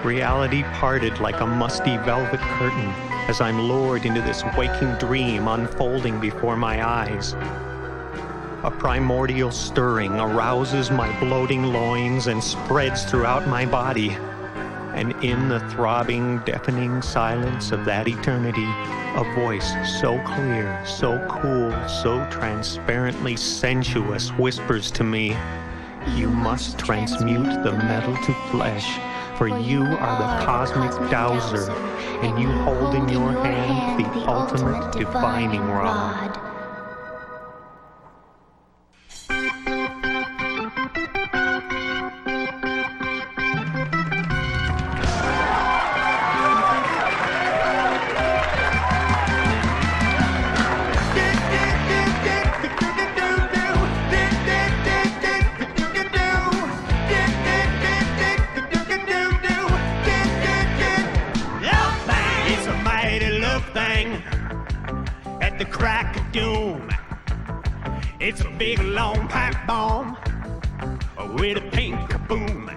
Reality parted like a musty velvet curtain as I'm lured into this waking dream unfolding before my eyes. A primordial stirring arouses my bloating loins and spreads throughout my body. And in the throbbing, deafening silence of that eternity, a voice so clear, so cool, so transparently sensuous whispers to me, "You must transmute the metal to flesh, for you are the cosmic dowser, and you hold in your hand the ultimate divining rod." It's a mighty love thing at the crack of doom. It's a big long pipe bomb with a pink kaboom.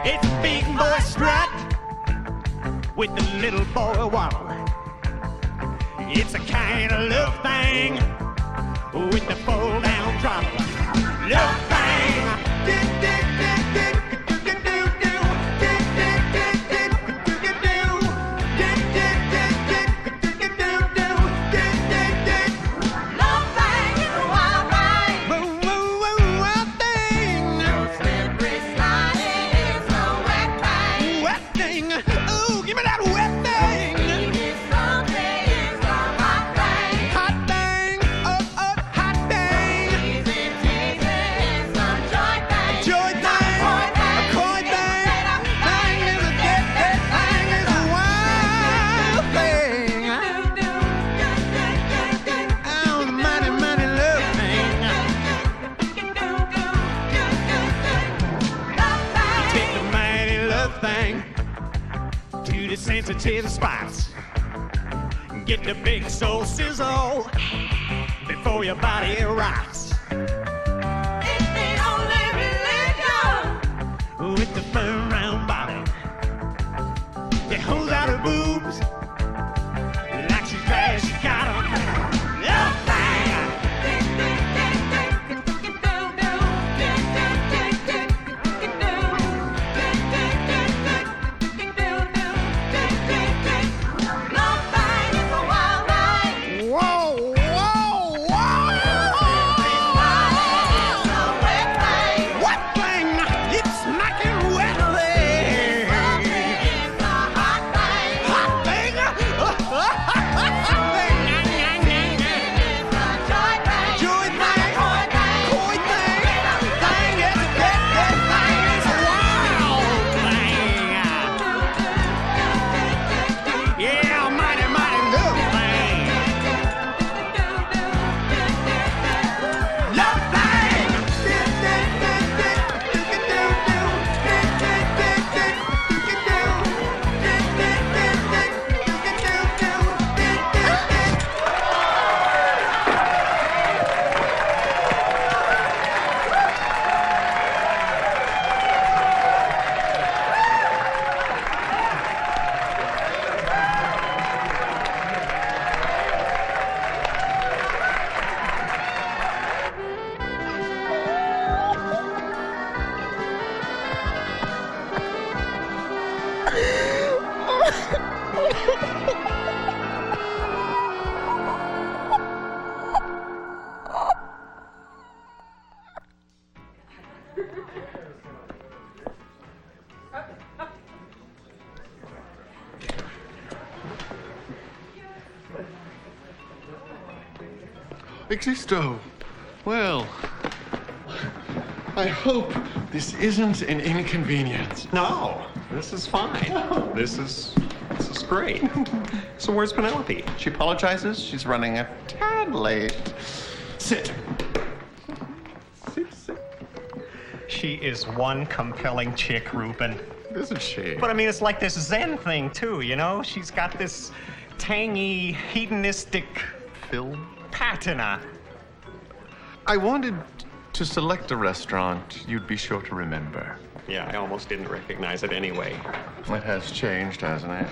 It's a big boy strut with a little boy waddle. It's a kind of love thing with the fold down throttle. Love thing. Sensitive spots. Get the big soul sizzle before your body rocks. It's the only religion with the firm round body that holds out her boobs like she's glad she got 'em. Love Existo. Well, I hope this isn't an inconvenience. No, this is fine. This is great. So where's Penelope? She apologizes. She's running a tad late. Sit. Sit. She is one compelling chick, Ruben. Isn't she? But I mean, it's like this Zen thing, too, you know? She's got this tangy, hedonistic film patina. I wanted to select a restaurant you'd be sure to remember. Yeah, I almost didn't recognize it anyway. It has changed, hasn't it?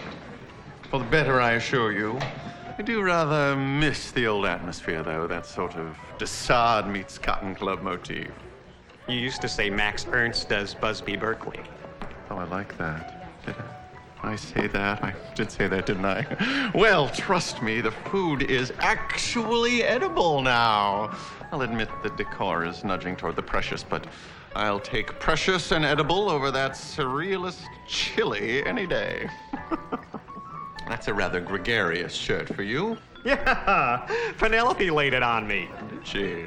For the better, I assure you. I do rather miss the old atmosphere, though, that sort of de Sade meets Cotton Club motif. You used to say Max Ernst does Busby Berkeley. Oh, I like that. Did I say that? I did say that, didn't I? Well, trust me, the food is actually edible now. I'll admit the decor is nudging toward the precious, but I'll take precious and edible over that surrealist chili any day. That's a rather gregarious shirt for you. Yeah, Penelope laid it on me. Did she?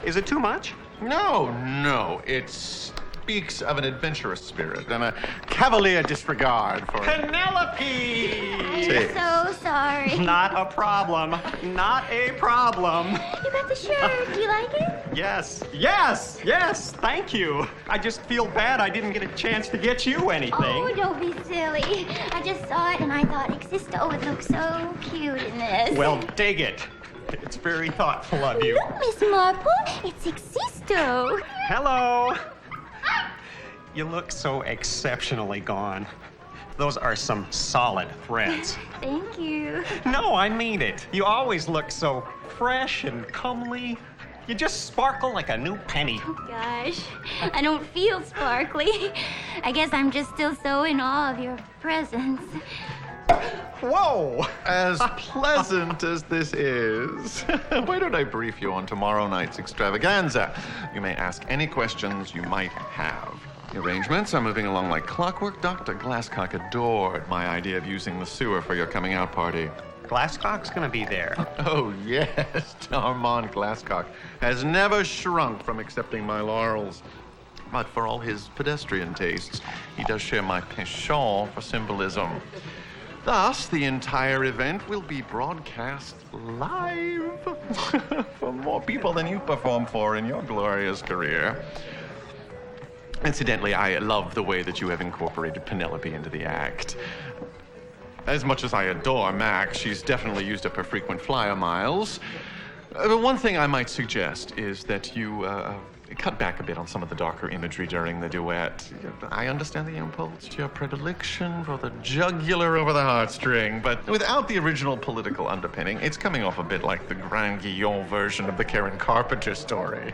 Is it too much? No. It speaks of an adventurous spirit and a cavalier disregard for... Penelope! I'm so sorry. Not a problem. Not a problem. You got the shirt. Do you like it? Yes. Yes. Yes. Thank you. I just feel bad I didn't get a chance to get you anything. Oh, don't be silly. I just saw it and I thought Existo would look so cute in this. Well, dig it. It's very thoughtful of you. Look, Miss Marple, it's Existo. Hello. You look so exceptionally gone. Those are some solid threads. Thank you. No, I mean it. You always look so fresh and comely. You just sparkle like a new penny. Oh, gosh, I don't feel sparkly. I guess I'm just still so in awe of your presence. Whoa! As pleasant as this is, why don't I brief you on tomorrow night's extravaganza? You may ask any questions you might have. The arrangements are moving along like clockwork. Dr. Glasscock adored my idea of using the sewer for your coming out party. Glasscock's gonna be there. Oh, yes. Armand Glasscock has never shrunk from accepting my laurels. But for all his pedestrian tastes, he does share my penchant for symbolism. Thus, the entire event will be broadcast live for more people than you've performed for in your glorious career. Incidentally, I love the way that you have incorporated Penelope into the act. As much as I adore Max, she's definitely used up her frequent flyer miles. One thing I might suggest is that you cut back a bit on some of the darker imagery during the duet. I understand the impulse to your predilection for the jugular over the heartstring, but without the original political underpinning, it's coming off a bit like the Grand Guignol version of the Karen Carpenter story.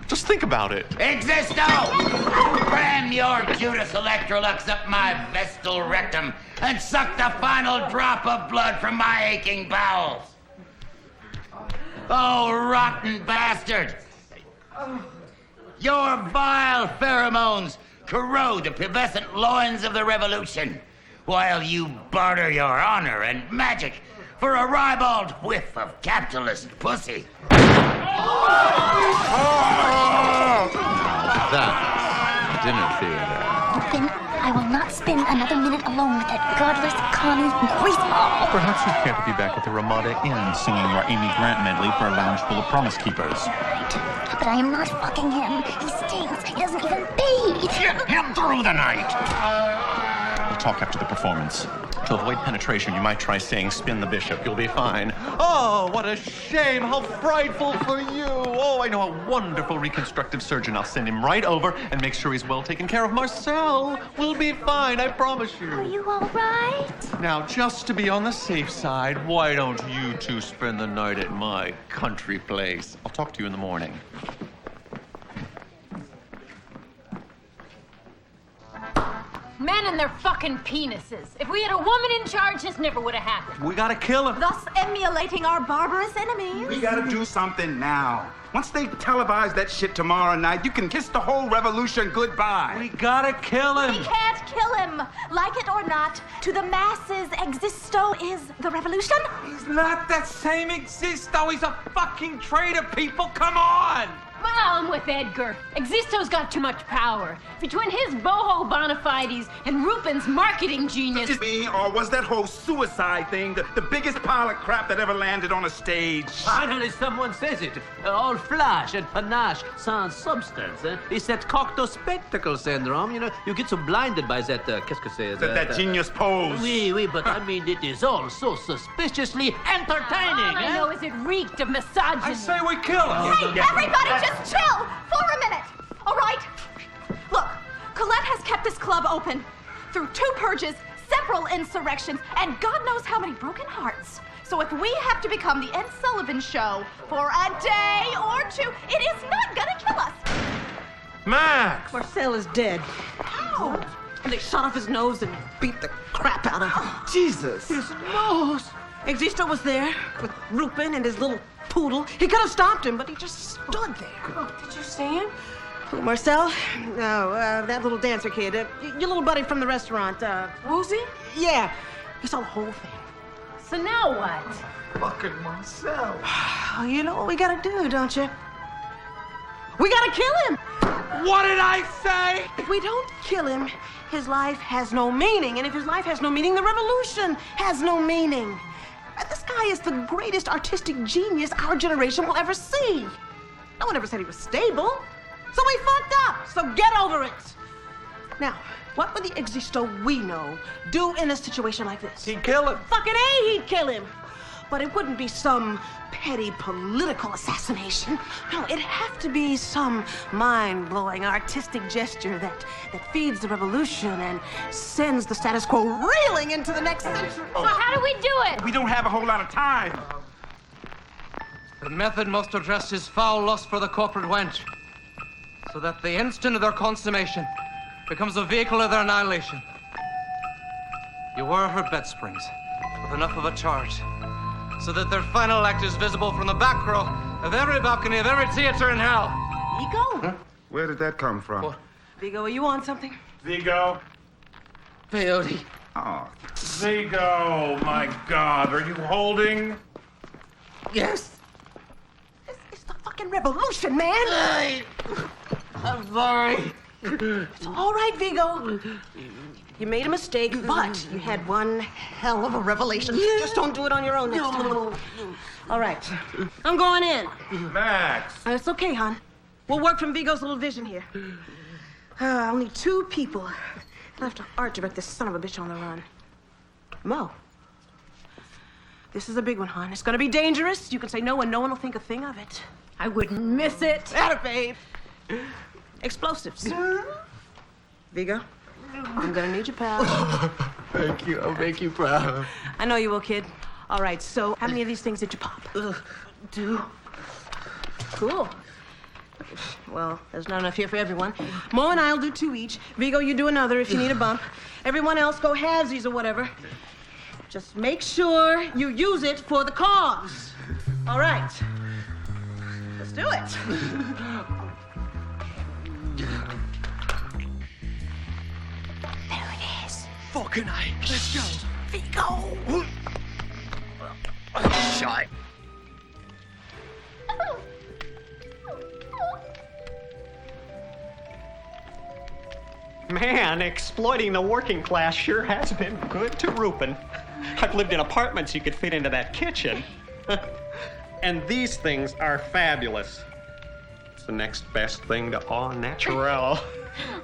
Just think about it. Existo! Cram your Judas Electrolux up my vestal rectum and suck the final drop of blood from my aching bowels. Oh, rotten bastard! Your vile pheromones corrode the pubescent loins of the revolution, while you barter your honor and magic for a ribald whiff of capitalist pussy. That didn't feel that. Then I will not spend another minute alone with that godless Connie greaseball. Perhaps you'd care to be back at the Ramada Inn singing your Amy Grant medley for a lounge full of promise keepers. Right. But I am not fucking him. He stinks. He doesn't even bathe. Get him through the night! We'll talk after the performance. To avoid penetration, you might try saying spin the bishop. You'll be fine. Oh, what a shame. How frightful for you. Oh, I know a wonderful reconstructive surgeon. I'll send him right over and make sure he's well taken care of. Marcel will be fine, I promise you. Are you all right? Now, just to be on the safe side, why don't you two spend the night at my country place? I'll talk to you in the morning. Men and their fucking penises. If we had a woman in charge, this never would have happened. We gotta kill him. Thus emulating our barbarous enemies. We gotta do something now. Once they televise that shit tomorrow night, you can kiss the whole revolution goodbye. We gotta kill him. We can't kill him. Like it or not, to the masses, Existo is the revolution. He's not that same Existo. He's a fucking traitor, people. Come on. Well, I'm with Edgar. Existo's got too much power. Between his boho bona fides and Rupin's marketing genius. Is me, or was that whole suicide thing the biggest pile of crap that ever landed on a stage? Finally, someone says it. All flash and panache, sans substance. It's that cocteau spectacle syndrome. You know, you get so blinded by that, qu'est-ce que c'est? That genius pose. Oui, but I mean, it is all so suspiciously entertaining. All I know is it reeked of misogyny. I say we kill him. Hey, everybody just chill for a minute, all right? Look, Colette has kept this club open through 2 purges, several insurrections, and God knows how many broken hearts. So if we have to become the Ed Sullivan Show for a day or 2, it is not gonna kill us. Max! Marcel is dead. How? And they shot off his nose and beat the crap out of him. Jesus! His nose! Existo was there with Rupin and his little poodle. He could have stopped him, but he just stood there. Did you see him? Who, Marcel? No, that little dancer kid. Your little buddy from the restaurant. Woozy? Yeah. He saw the whole thing. So now what? Fucking Marcel. You know what we gotta do, don't you? We gotta kill him! What did I say? If we don't kill him, his life has no meaning. And if his life has no meaning, the revolution has no meaning. This guy is the greatest artistic genius our generation will ever see. No one ever said he was stable. So we fucked up. So get over it. Now, what would the Existo we know do in a situation like this? He'd kill him. Fucking A, he'd kill him. But it wouldn't be some petty political assassination. No, it'd have to be some mind-blowing artistic gesture that feeds the revolution and sends the status quo reeling into the next century. So how do we do it? We don't have a whole lot of time. The method must address his foul lust for the corporate wench, so that the instant of their consummation becomes a vehicle of their annihilation. You were her bed springs, with enough of a charge, so that their final act is visible from the back row of every balcony of every theater in hell. Vigo? Huh? Where did that come from? What? Vigo, are you on something? Vigo. Peyote. Oh. Vigo, my God, are you holding? Yes. This is the fucking revolution, man! I'm sorry. It's all right, Vigo. You made a mistake, but you had one hell of a revelation. Just don't do it on your own next time. All right. I'm going in. Max. It's okay, hon. We'll work from Vigo's little vision here. I'll need 2 people. I'll have to art direct this son of a bitch on the run. Mo. This is a big one, hon. It's gonna be dangerous. You can say no and no one will think a thing of it. I wouldn't miss it. Atta, babe. Explosives. Vigo, I'm gonna need your pal. Thank you. I'll make you proud. I know you will, kid. All right, so how many of these things did you pop? 2. Cool. Well, there's not enough here for everyone. Mo and I'll do 2 each. Vigo, you do another if you need a bump. Everyone else go halvesies or whatever. Just make sure you use it for the cause. All right. Let's do it. There it is. Fucking A. Let's go. Vigo. Shite. Man, exploiting the working class sure has been good to Rupin. I've lived in apartments you could fit into that kitchen. And these things are fabulous. It's the next best thing to au naturel.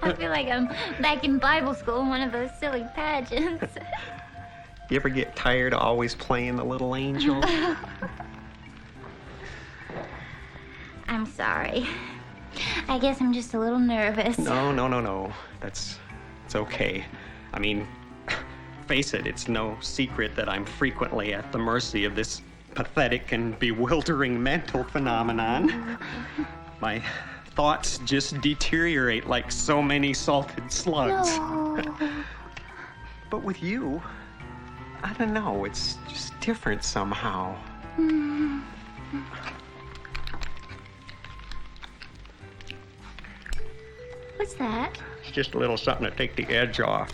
I feel like I'm back in Bible school in one of those silly pageants. You ever get tired of always playing the little angel? I'm sorry. I guess I'm just a little nervous. No. It's okay. I mean, face it, it's no secret that I'm frequently at the mercy of this pathetic and bewildering mental phenomenon. My thoughts just deteriorate like so many salted slugs. No. But with you, I don't know, it's just different somehow. What's that? It's just a little something to take the edge off.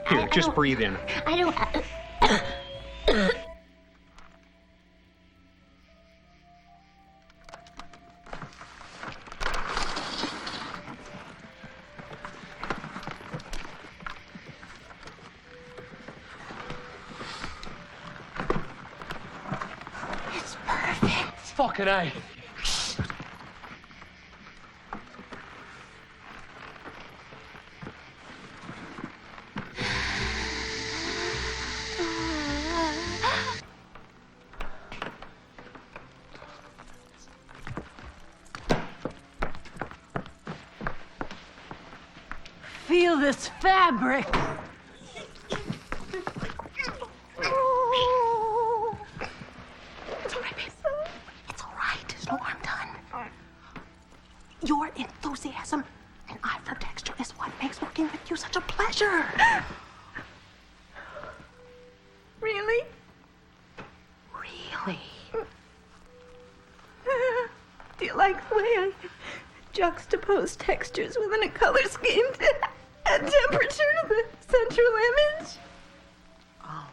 Here, just breathe in. I don't... It's perfect. Fucking A. Feel this fabric. It's all right, babe. It's all right. There's no harm done. Your enthusiasm and eye for texture is what makes working with you such a pleasure. Really? Really? Do you like the way I juxtapose textures within a color scheme to add temperature to the central image? Oh.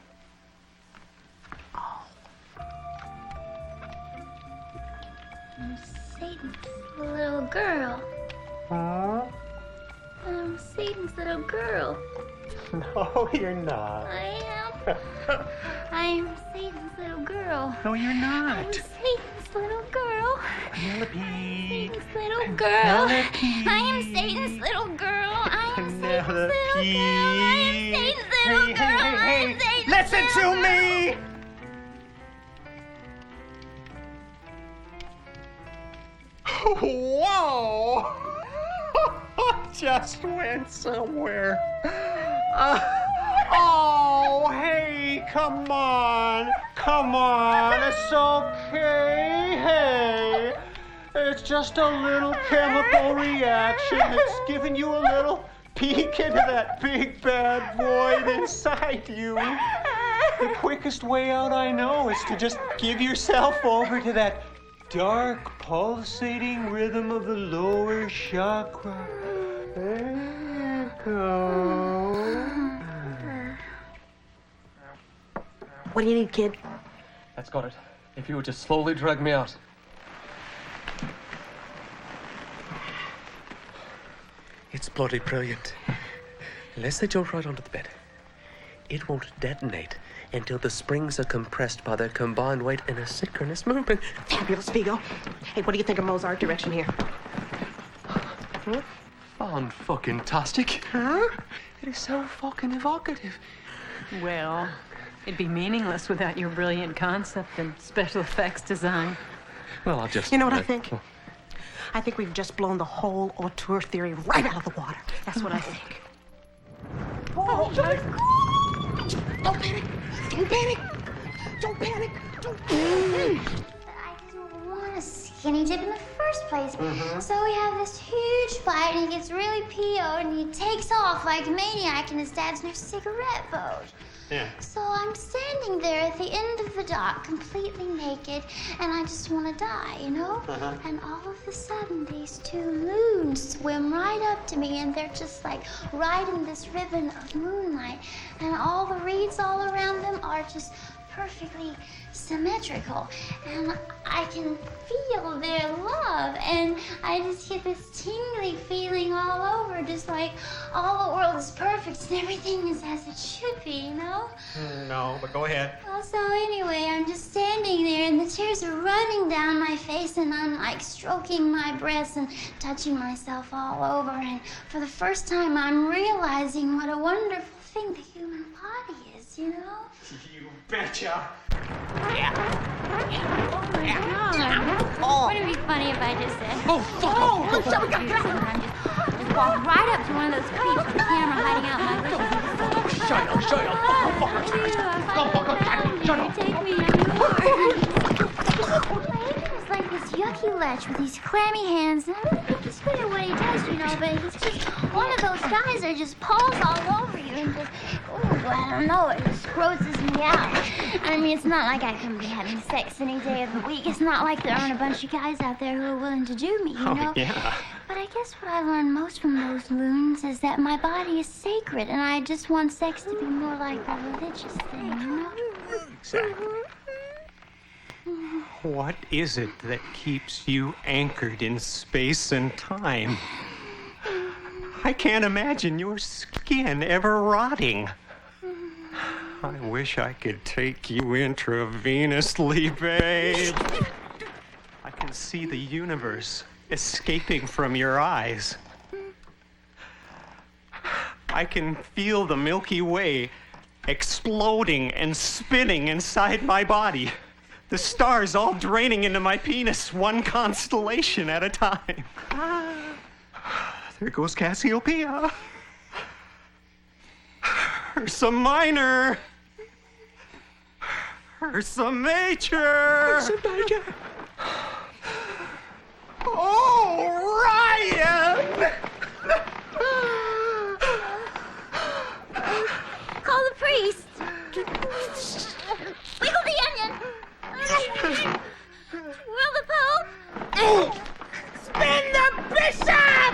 I'm Satan's little girl. I'm Satan's little girl. No, you're not. I am. I'm Satan's little girl. No, you're not. I'm Satan's little girl. Penelope. Satan's little girl. Penelope. I am Satan's little girl. I am Satan's little girl. Penelope. I am Satan's little girl. I am Satan's Listen little to me! Whoa! Just went somewhere. Oh, hey, come on. Come on. It's okay. Hey. It's just a little chemical reaction that's giving you a little peek into that big bad void inside you. The quickest way out I know is to just give yourself over to that dark, pulsating rhythm of the lower chakra. There you go. What do you need, kid? That's got it. If you would just slowly drag me out. It's bloody brilliant. Unless they jump right onto the bed, it won't detonate until the springs are compressed by their combined weight in a synchronous movement. Fabulous, Vigo. Hey, what do you think of Mozart direction here? Fan-fucking-tastic. Huh? It is so fucking evocative. Well, it'd be meaningless without your brilliant concept and special effects design. Well, I'll just... You know what I think? I think we've just blown the whole auteur theory right out of the water. That's what I think. Oh, don't panic! Don't panic! Don't panic! Don't panic! I didn't want a skinny dip in the first place. So we have this huge fight, and he gets really PO'd, and he takes off like a maniac in his dad's new cigarette boat. Yeah. So I'm standing there at the end of the dock, completely naked, and I just want to die, you know? And all of a sudden, these two loons swim right up to me, and they're just like riding this ribbon of moonlight, and all the reeds all around them are just perfectly symmetrical, and I can feel their love, and I just get this tingly feeling all over, just like all the world is perfect and everything is as it should be, you know? No, but go ahead. Well, so anyway, I'm just standing there, and the tears are running down my face, and I'm like stroking my breasts and touching myself all over, and for the first time I'm realizing what a wonderful thing the human body is, you know? You betcha. Would it be funny if I just said, Oh, fuck! Oh, just walk right up to one of those creeps with the camera hiding out my bushes. Shut up! Shut up! Take me It's like this yucky lech with these clammy hands, and I really think he's good at what he does, you know, but he's just one of those guys that just paws all over you and just, I don't know, it just grosses me out. I mean, it's not like I can be having sex any day of the week. It's not like there aren't a bunch of guys out there who are willing to do me, you know? Yeah. But I guess what I learned most from those loons is that my body is sacred, and I just want sex to be more like a religious thing, you know? Exactly. What is it that keeps you anchored in space and time? I can't imagine your skin ever rotting. I wish I could take you intravenously, babe. I can see the universe escaping from your eyes. I can feel the Milky Way exploding and spinning inside my body. The stars all draining into my penis, one constellation at a time. There goes Cassiopeia. Ursa Minor. Ursa Major. Ursa Major. Oh, Ryan! Call the priest. Wiggle the onion. Will the Pope? Spin the bishop!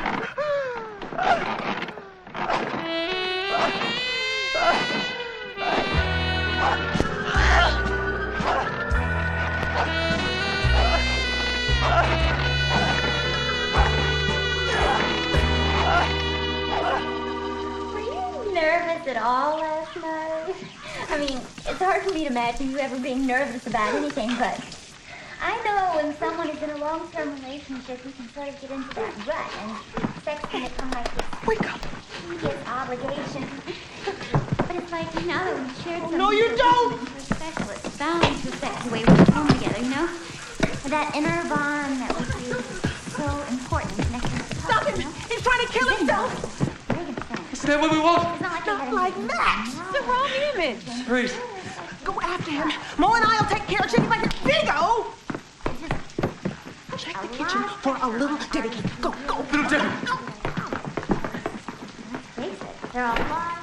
nervous at all last night? I mean, it's hard for me to imagine you ever being nervous about anything, but I know when someone is in a long-term relationship, you can sort of get into that rut, and sex can become like this tedious obligation. But it's like, you know, that we shared something. No, you don't! Special. It's bound to affect the way we come together, you know? That inner bond that we feel is so important. Stop him! He's trying to kill himself! Is that what we want? It's not like that! It's the wrong image! Please. Go after him. Mo and I'll take care of things like a bingo! Check the kitchen for a little Debbie cake. Go, go! Little Debbie! Face it, they're all fine.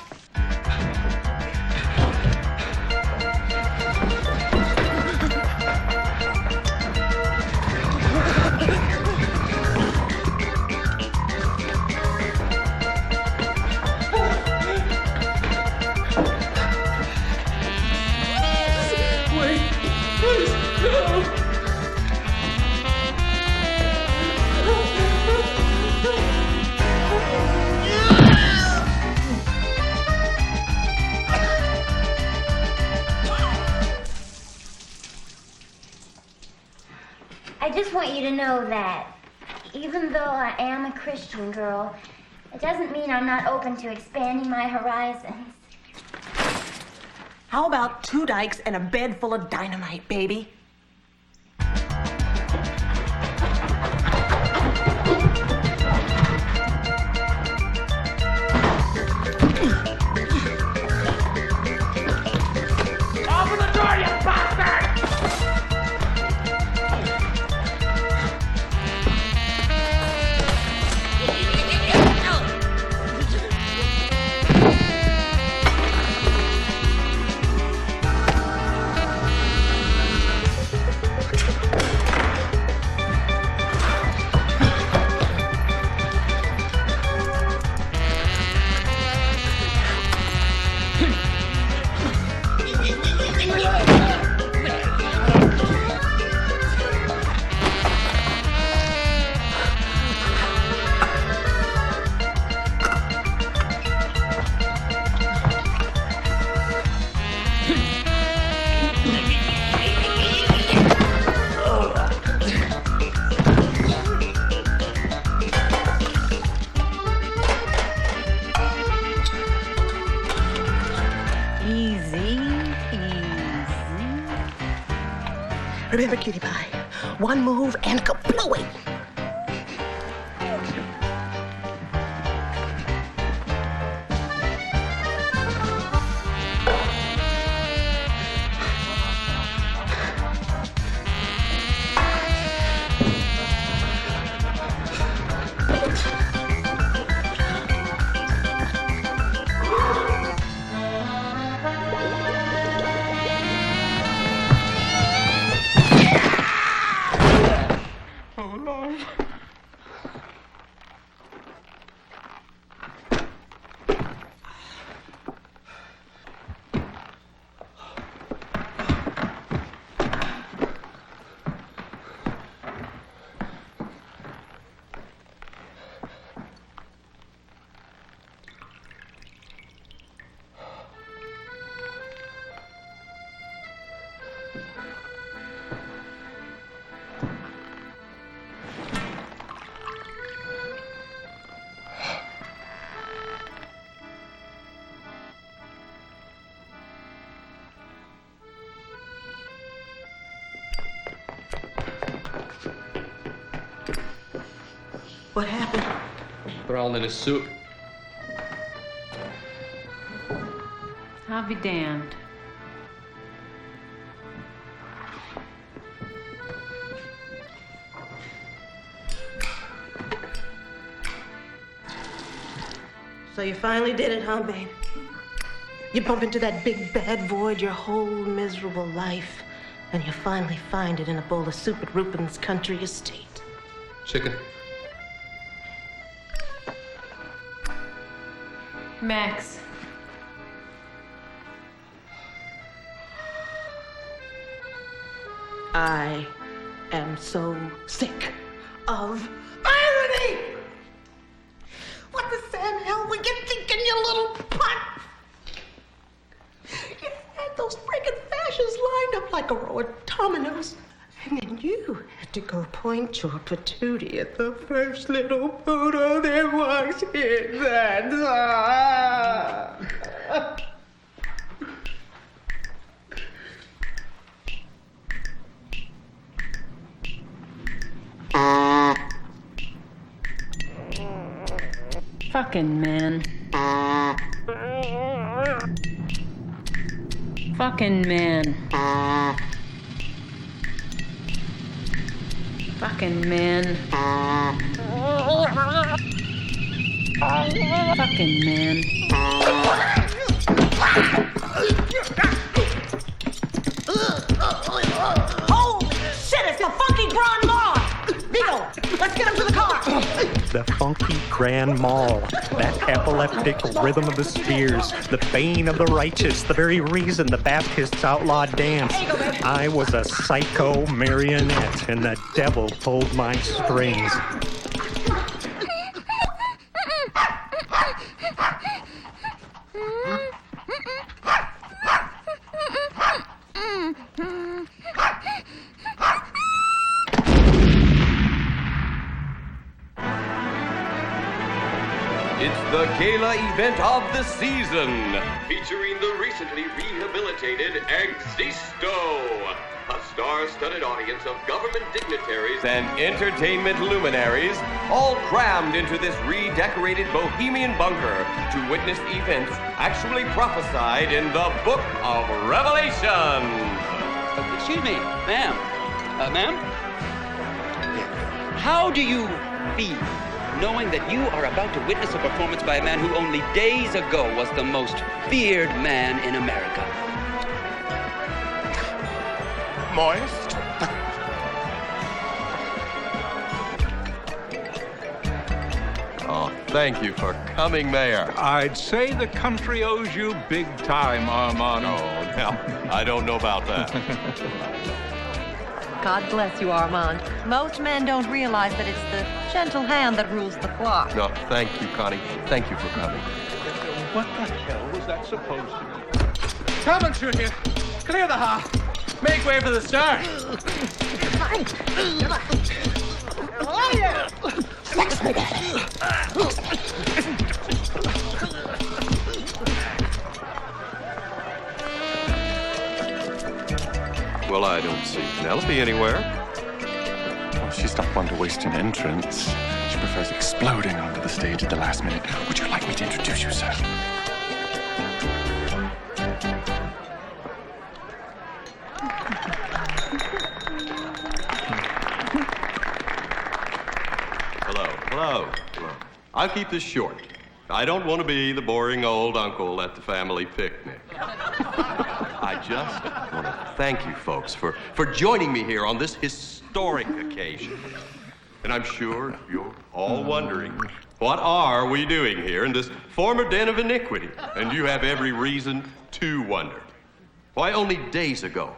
I just want you to know that even though I am a Christian girl, it doesn't mean I'm not open to expanding my horizons. How about 2 dykes and a bed full of dynamite, baby? Open the door, you bastard! Remember, cutie pie, one move and kablooey! What happened? They're all in his soup. I'll be damned. So you finally did it, huh, babe? You bump into that big bad void your whole miserable life, and you finally find it in a bowl of soup at Rupin's country estate. Chicken. Max. I am so sick of irony! What the Sam hell we get thinking, you little putt? those freaking fascists lined up like a row of dominoes. And then you had to go point your patootie at the first little poodle that walks in that door. Fucking man. Fucking man. Fucking man. Fucking man. Holy shit, it's the funky Grand Mall! Beagle, let's get him to the car! The funky Grand Mall, that epileptic rhythm of the spheres, the bane of the righteous, the very reason the Baptists outlawed dance. I was a psycho marionette, and the devil pulled my strings. It's the gala event of the season, featuring the recently rehabilitated Existo, a star-studded audience of government dignitaries and entertainment luminaries, all crammed into this redecorated bohemian bunker to witness events actually prophesied in the Book of Revelation. Excuse me, ma'am. Ma'am? How do you feel knowing that you are about to witness a performance by a man who only days ago was the most feared man in America? Moist? Oh, thank you for coming, Mayor. I'd say the country owes you big time, Armand. Oh, now, I don't know about that. God bless you, Armand. Most men don't realize that it's the gentle hand that rules the flock. No, thank you, Connie. Thank you for coming. What the hell was that supposed to be? Troubleshoot here. Clear the hall. Make way for the stars. Well, I don't see Penelope anywhere. Well, she's not one to waste an entrance. She prefers exploding onto the stage at the last minute. Would you like me to introduce you, sir? Hello. I'll keep this short. I don't want to be the boring old uncle at the family picnic. I just want to thank you folks for joining me here on this historic occasion. And I'm sure you're all wondering, what are we doing here in this former den of iniquity? And you have every reason to wonder. Why, only days ago,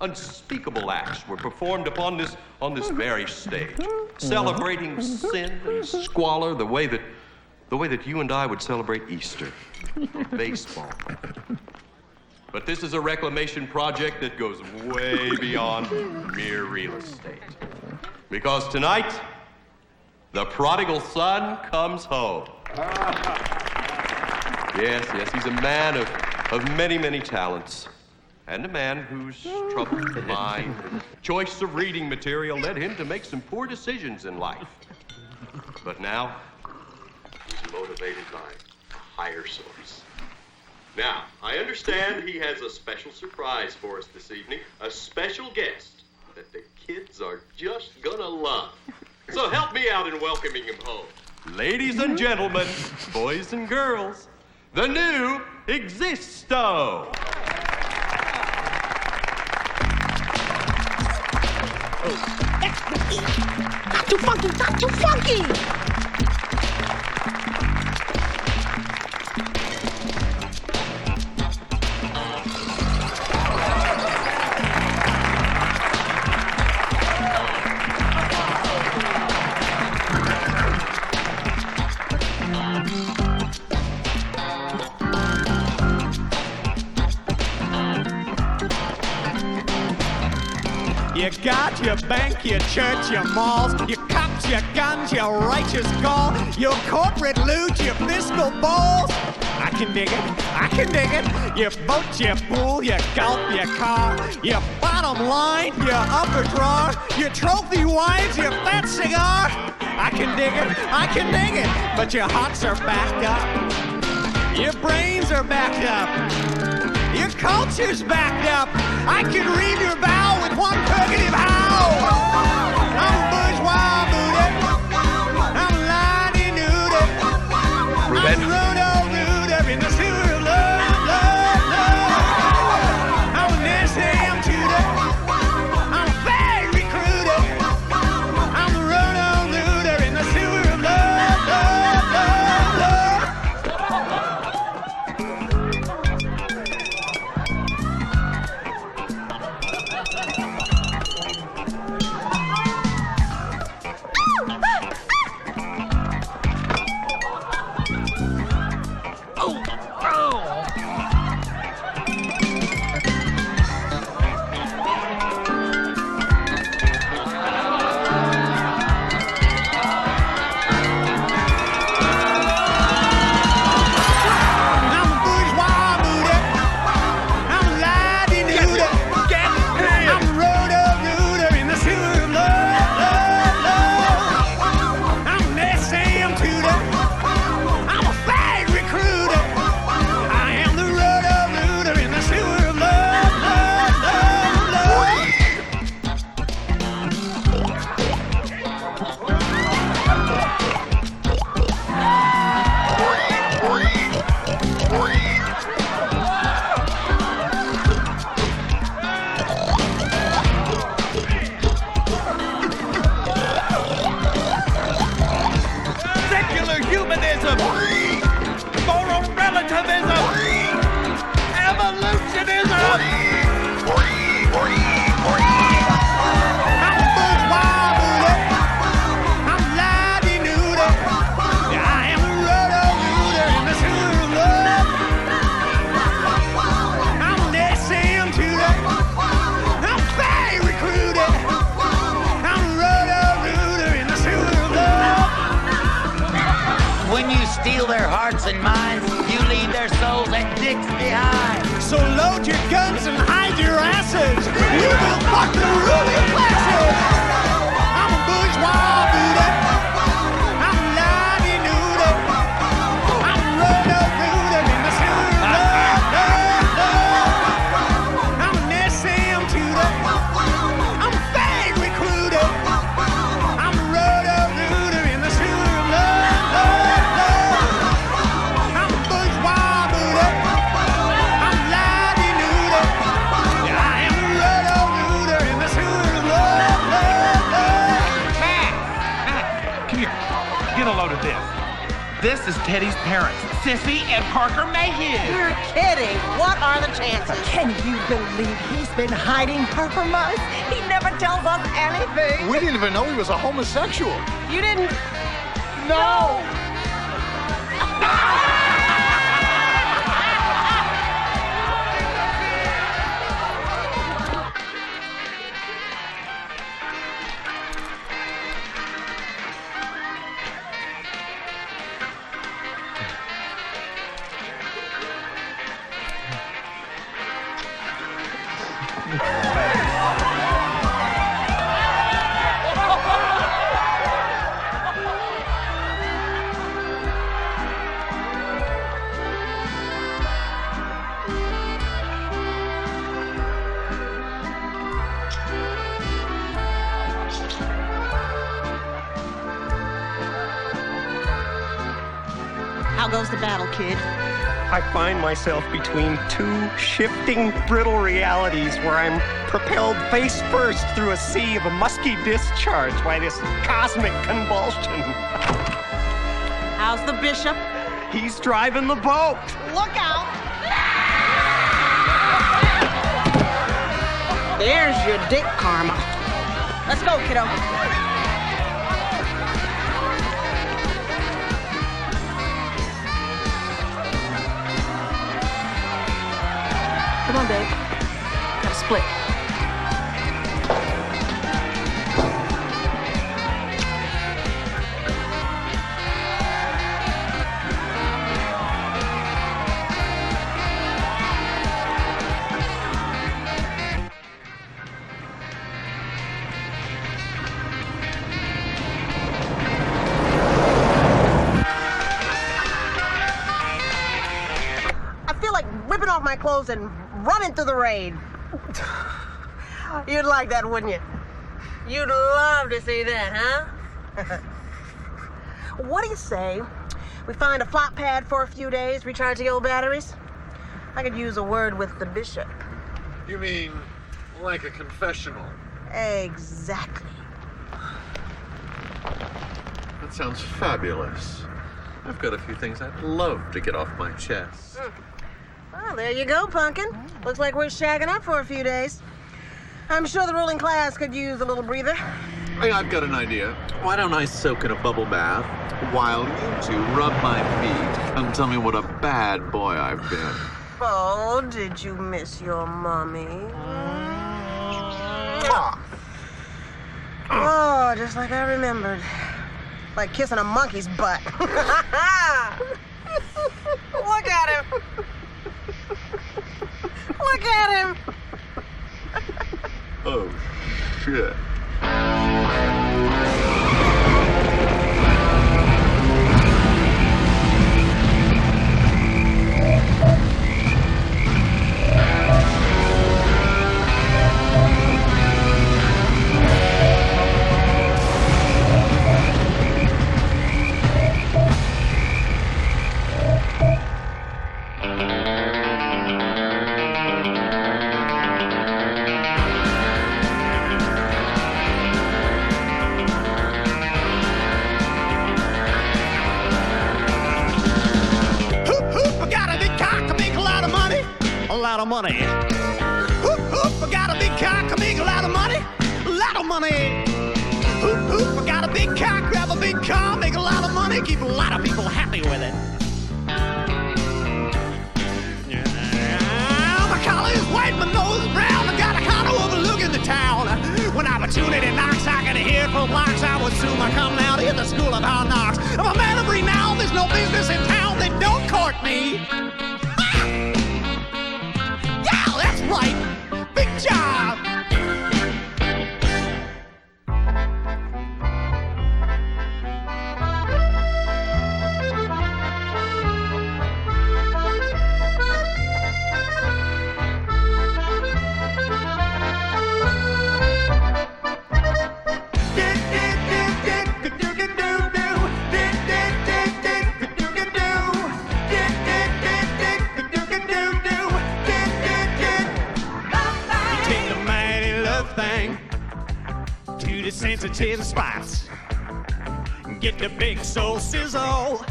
unspeakable acts were performed on this very stage, celebrating sin and squalor the way that you and I would celebrate Easter or baseball. But this is a reclamation project that goes way beyond mere real estate. Because tonight, the prodigal son comes home. Yes, he's a man of many, many talents. And a man whose troubled mind and choice of reading material led him to make some poor decisions in life. But now, he's motivated by a higher source. Now, I understand he has a special surprise for us this evening, a special guest that the kids are just gonna love. So help me out in welcoming him home. Ladies and gentlemen, boys and girls, the new Existo. Not too funky, not too funky! your bank, your church, your malls, your cops, your guns, your righteous gall, your corporate loot, your fiscal balls. I can dig it, I can dig it. Your boat, your pool, your golf, your car, your bottom line, your upper drawer, your trophy wives, your fat cigar. I can dig it, I can dig it. But your hearts are backed up. Your brains are backed up. Your culture's backed up. I can read your bow with one purgative howl. I'm bourgeois booted. I'm lighty nuded. I'm roto-rooter in the sewer of love, love, love. I'm an SM tutor. I'm a fag recruiter. I'm the roto-rooter in the sewer of love, love, love, love. Steal their hearts and minds, you leave their souls and dicks behind. So load your guns and hide your asses. We will fuck the ruling classes. I'm a bourgeois booter. I'm lighty nuded. I'm roto-rooter in the sewer of love, love, love. I'm an SM tutor. I'm a fag recruiter. I'm a roto-rooter in the sewer of love, love, love. I'm a bourgeois booter. I'm lighty nuded. I am a roto-rooter in the sewer of love, love, love. Come here. Get a load of this. This is Teddy's parents, Sissy and Parker Mayhew. You're kidding. What are the chances? Can you believe he's been hiding her from us? He never tells us anything. We didn't even know he was a homosexual. You didn't? No. How goes the battle, kid? I find myself between two shifting, brittle realities where I'm propelled face first through a sea of a musky discharge by this cosmic convulsion. How's the bishop? He's driving the boat. Look out! There's your dick karma. Let's go, kiddo. Come on, babe. Gotta split. clothes and running through the rain. You'd like that, wouldn't you? You'd love to see that, huh? What do you say we find a flop pad for a few days, recharge the old batteries? I could use a word with the bishop. You mean like a confessional? Exactly. That sounds fabulous. I've got a few things I'd love to get off my chest. Well, there you go, Pumpkin. Looks like we're shagging up for a few days. I'm sure the ruling class could use a little breather. Hey, I've got an idea. Why don't I soak in a bubble bath while you two rub my feet and tell me what a bad boy I've been? Oh, did you miss your mommy? Oh, just like I remembered. Like kissing a monkey's butt. Look at him. Look at him. Oh, shit. Lot of money. Hoop, hoop, I got a big cock, I make a lot of money. A lot of money. Hoop, hoop, I got a big cock, grab a big car, make a lot of money, keep a lot of people happy with it. My collar is white, my nose is brown, I got a condo overlooking the town. When opportunity knocks, I can hear it for blocks. I would soon come out in the school of hard knocks. I'm a man of renown, there's no business in town that don't court me. That's right. Big job. Sensitive spots. Get the big soul sizzle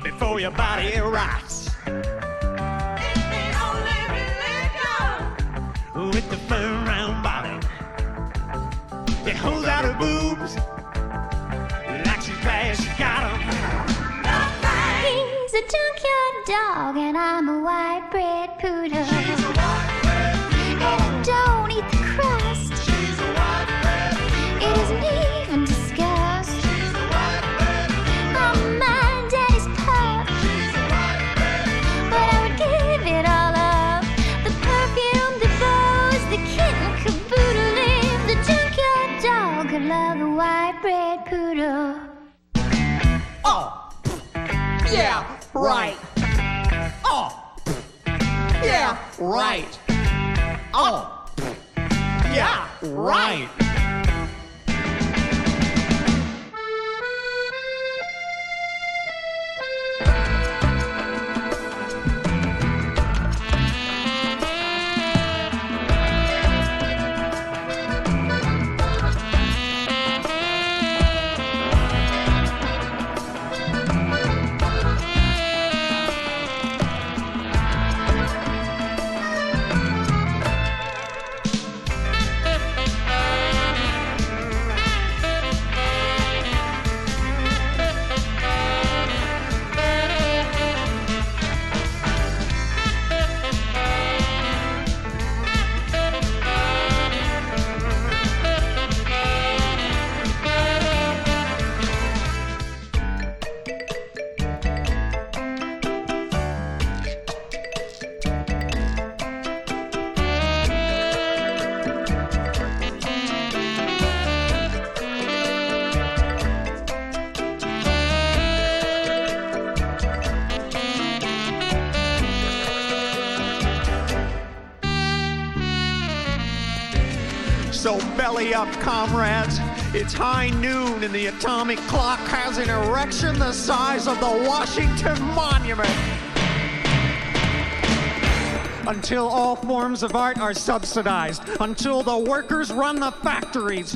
before your body rots. With the firm round bottom, it holds out her boobs like she's glad she got 'em. He's a junkyard dog and I'm a white bread poodle. She's a white bread poodle. And I don't eat the crust. It isn't even discussed. She's a white bread. I'm my daddy's pup. She's a white bread. But I would give it all up. The perfume, the bows, the kitten caboodle. If the junkyard dog could love the white bread poodle. Oh, yeah, right. Oh, yeah, right. Oh, yeah, right. Rally up, comrades. It's high noon and the atomic clock has an erection the size of the Washington Monument. Until all forms of art are subsidized, until the workers run the factories,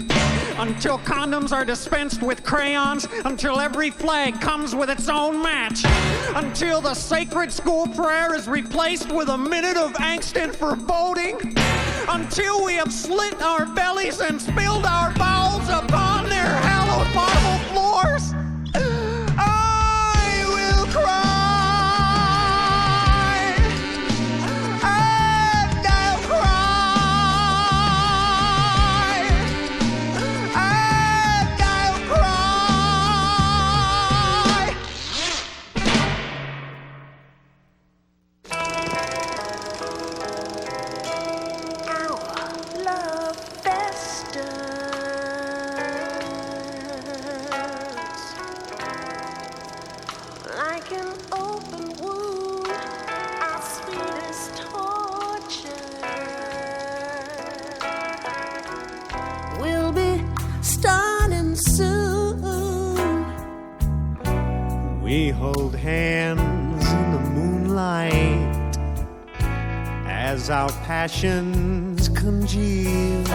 until condoms are dispensed with crayons, until every flag comes with its own match, until the sacred school prayer is replaced with a minute of angst and foreboding, until we have slit our bellies and spilled our bowels upon their hallowed marble floors, I will cry. We hold hands in the moonlight as our passions congeal.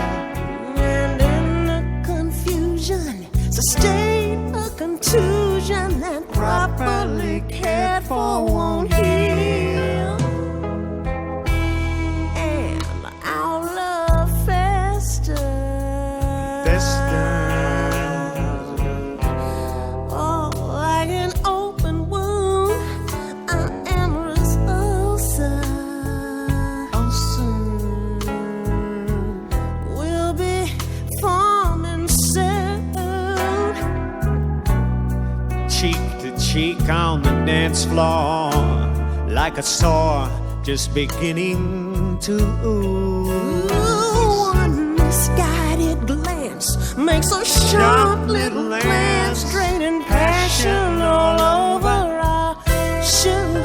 And in the confusion, sustain a contusion that properly cared for won't heal. And our love festers. Cheek on the dance floor, like a sore just beginning to ooze. One misguided glance makes a sharp little glance, draining passion all over our shoes.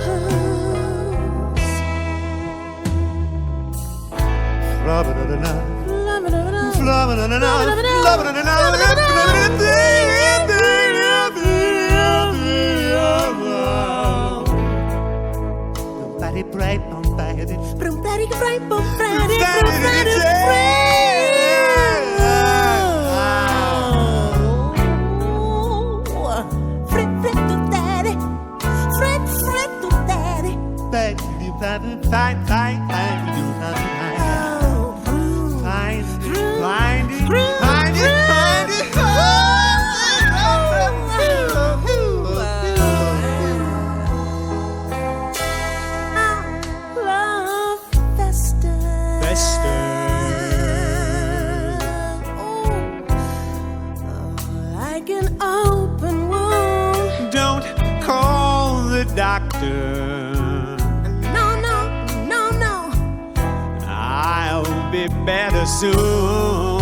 I'll be better soon.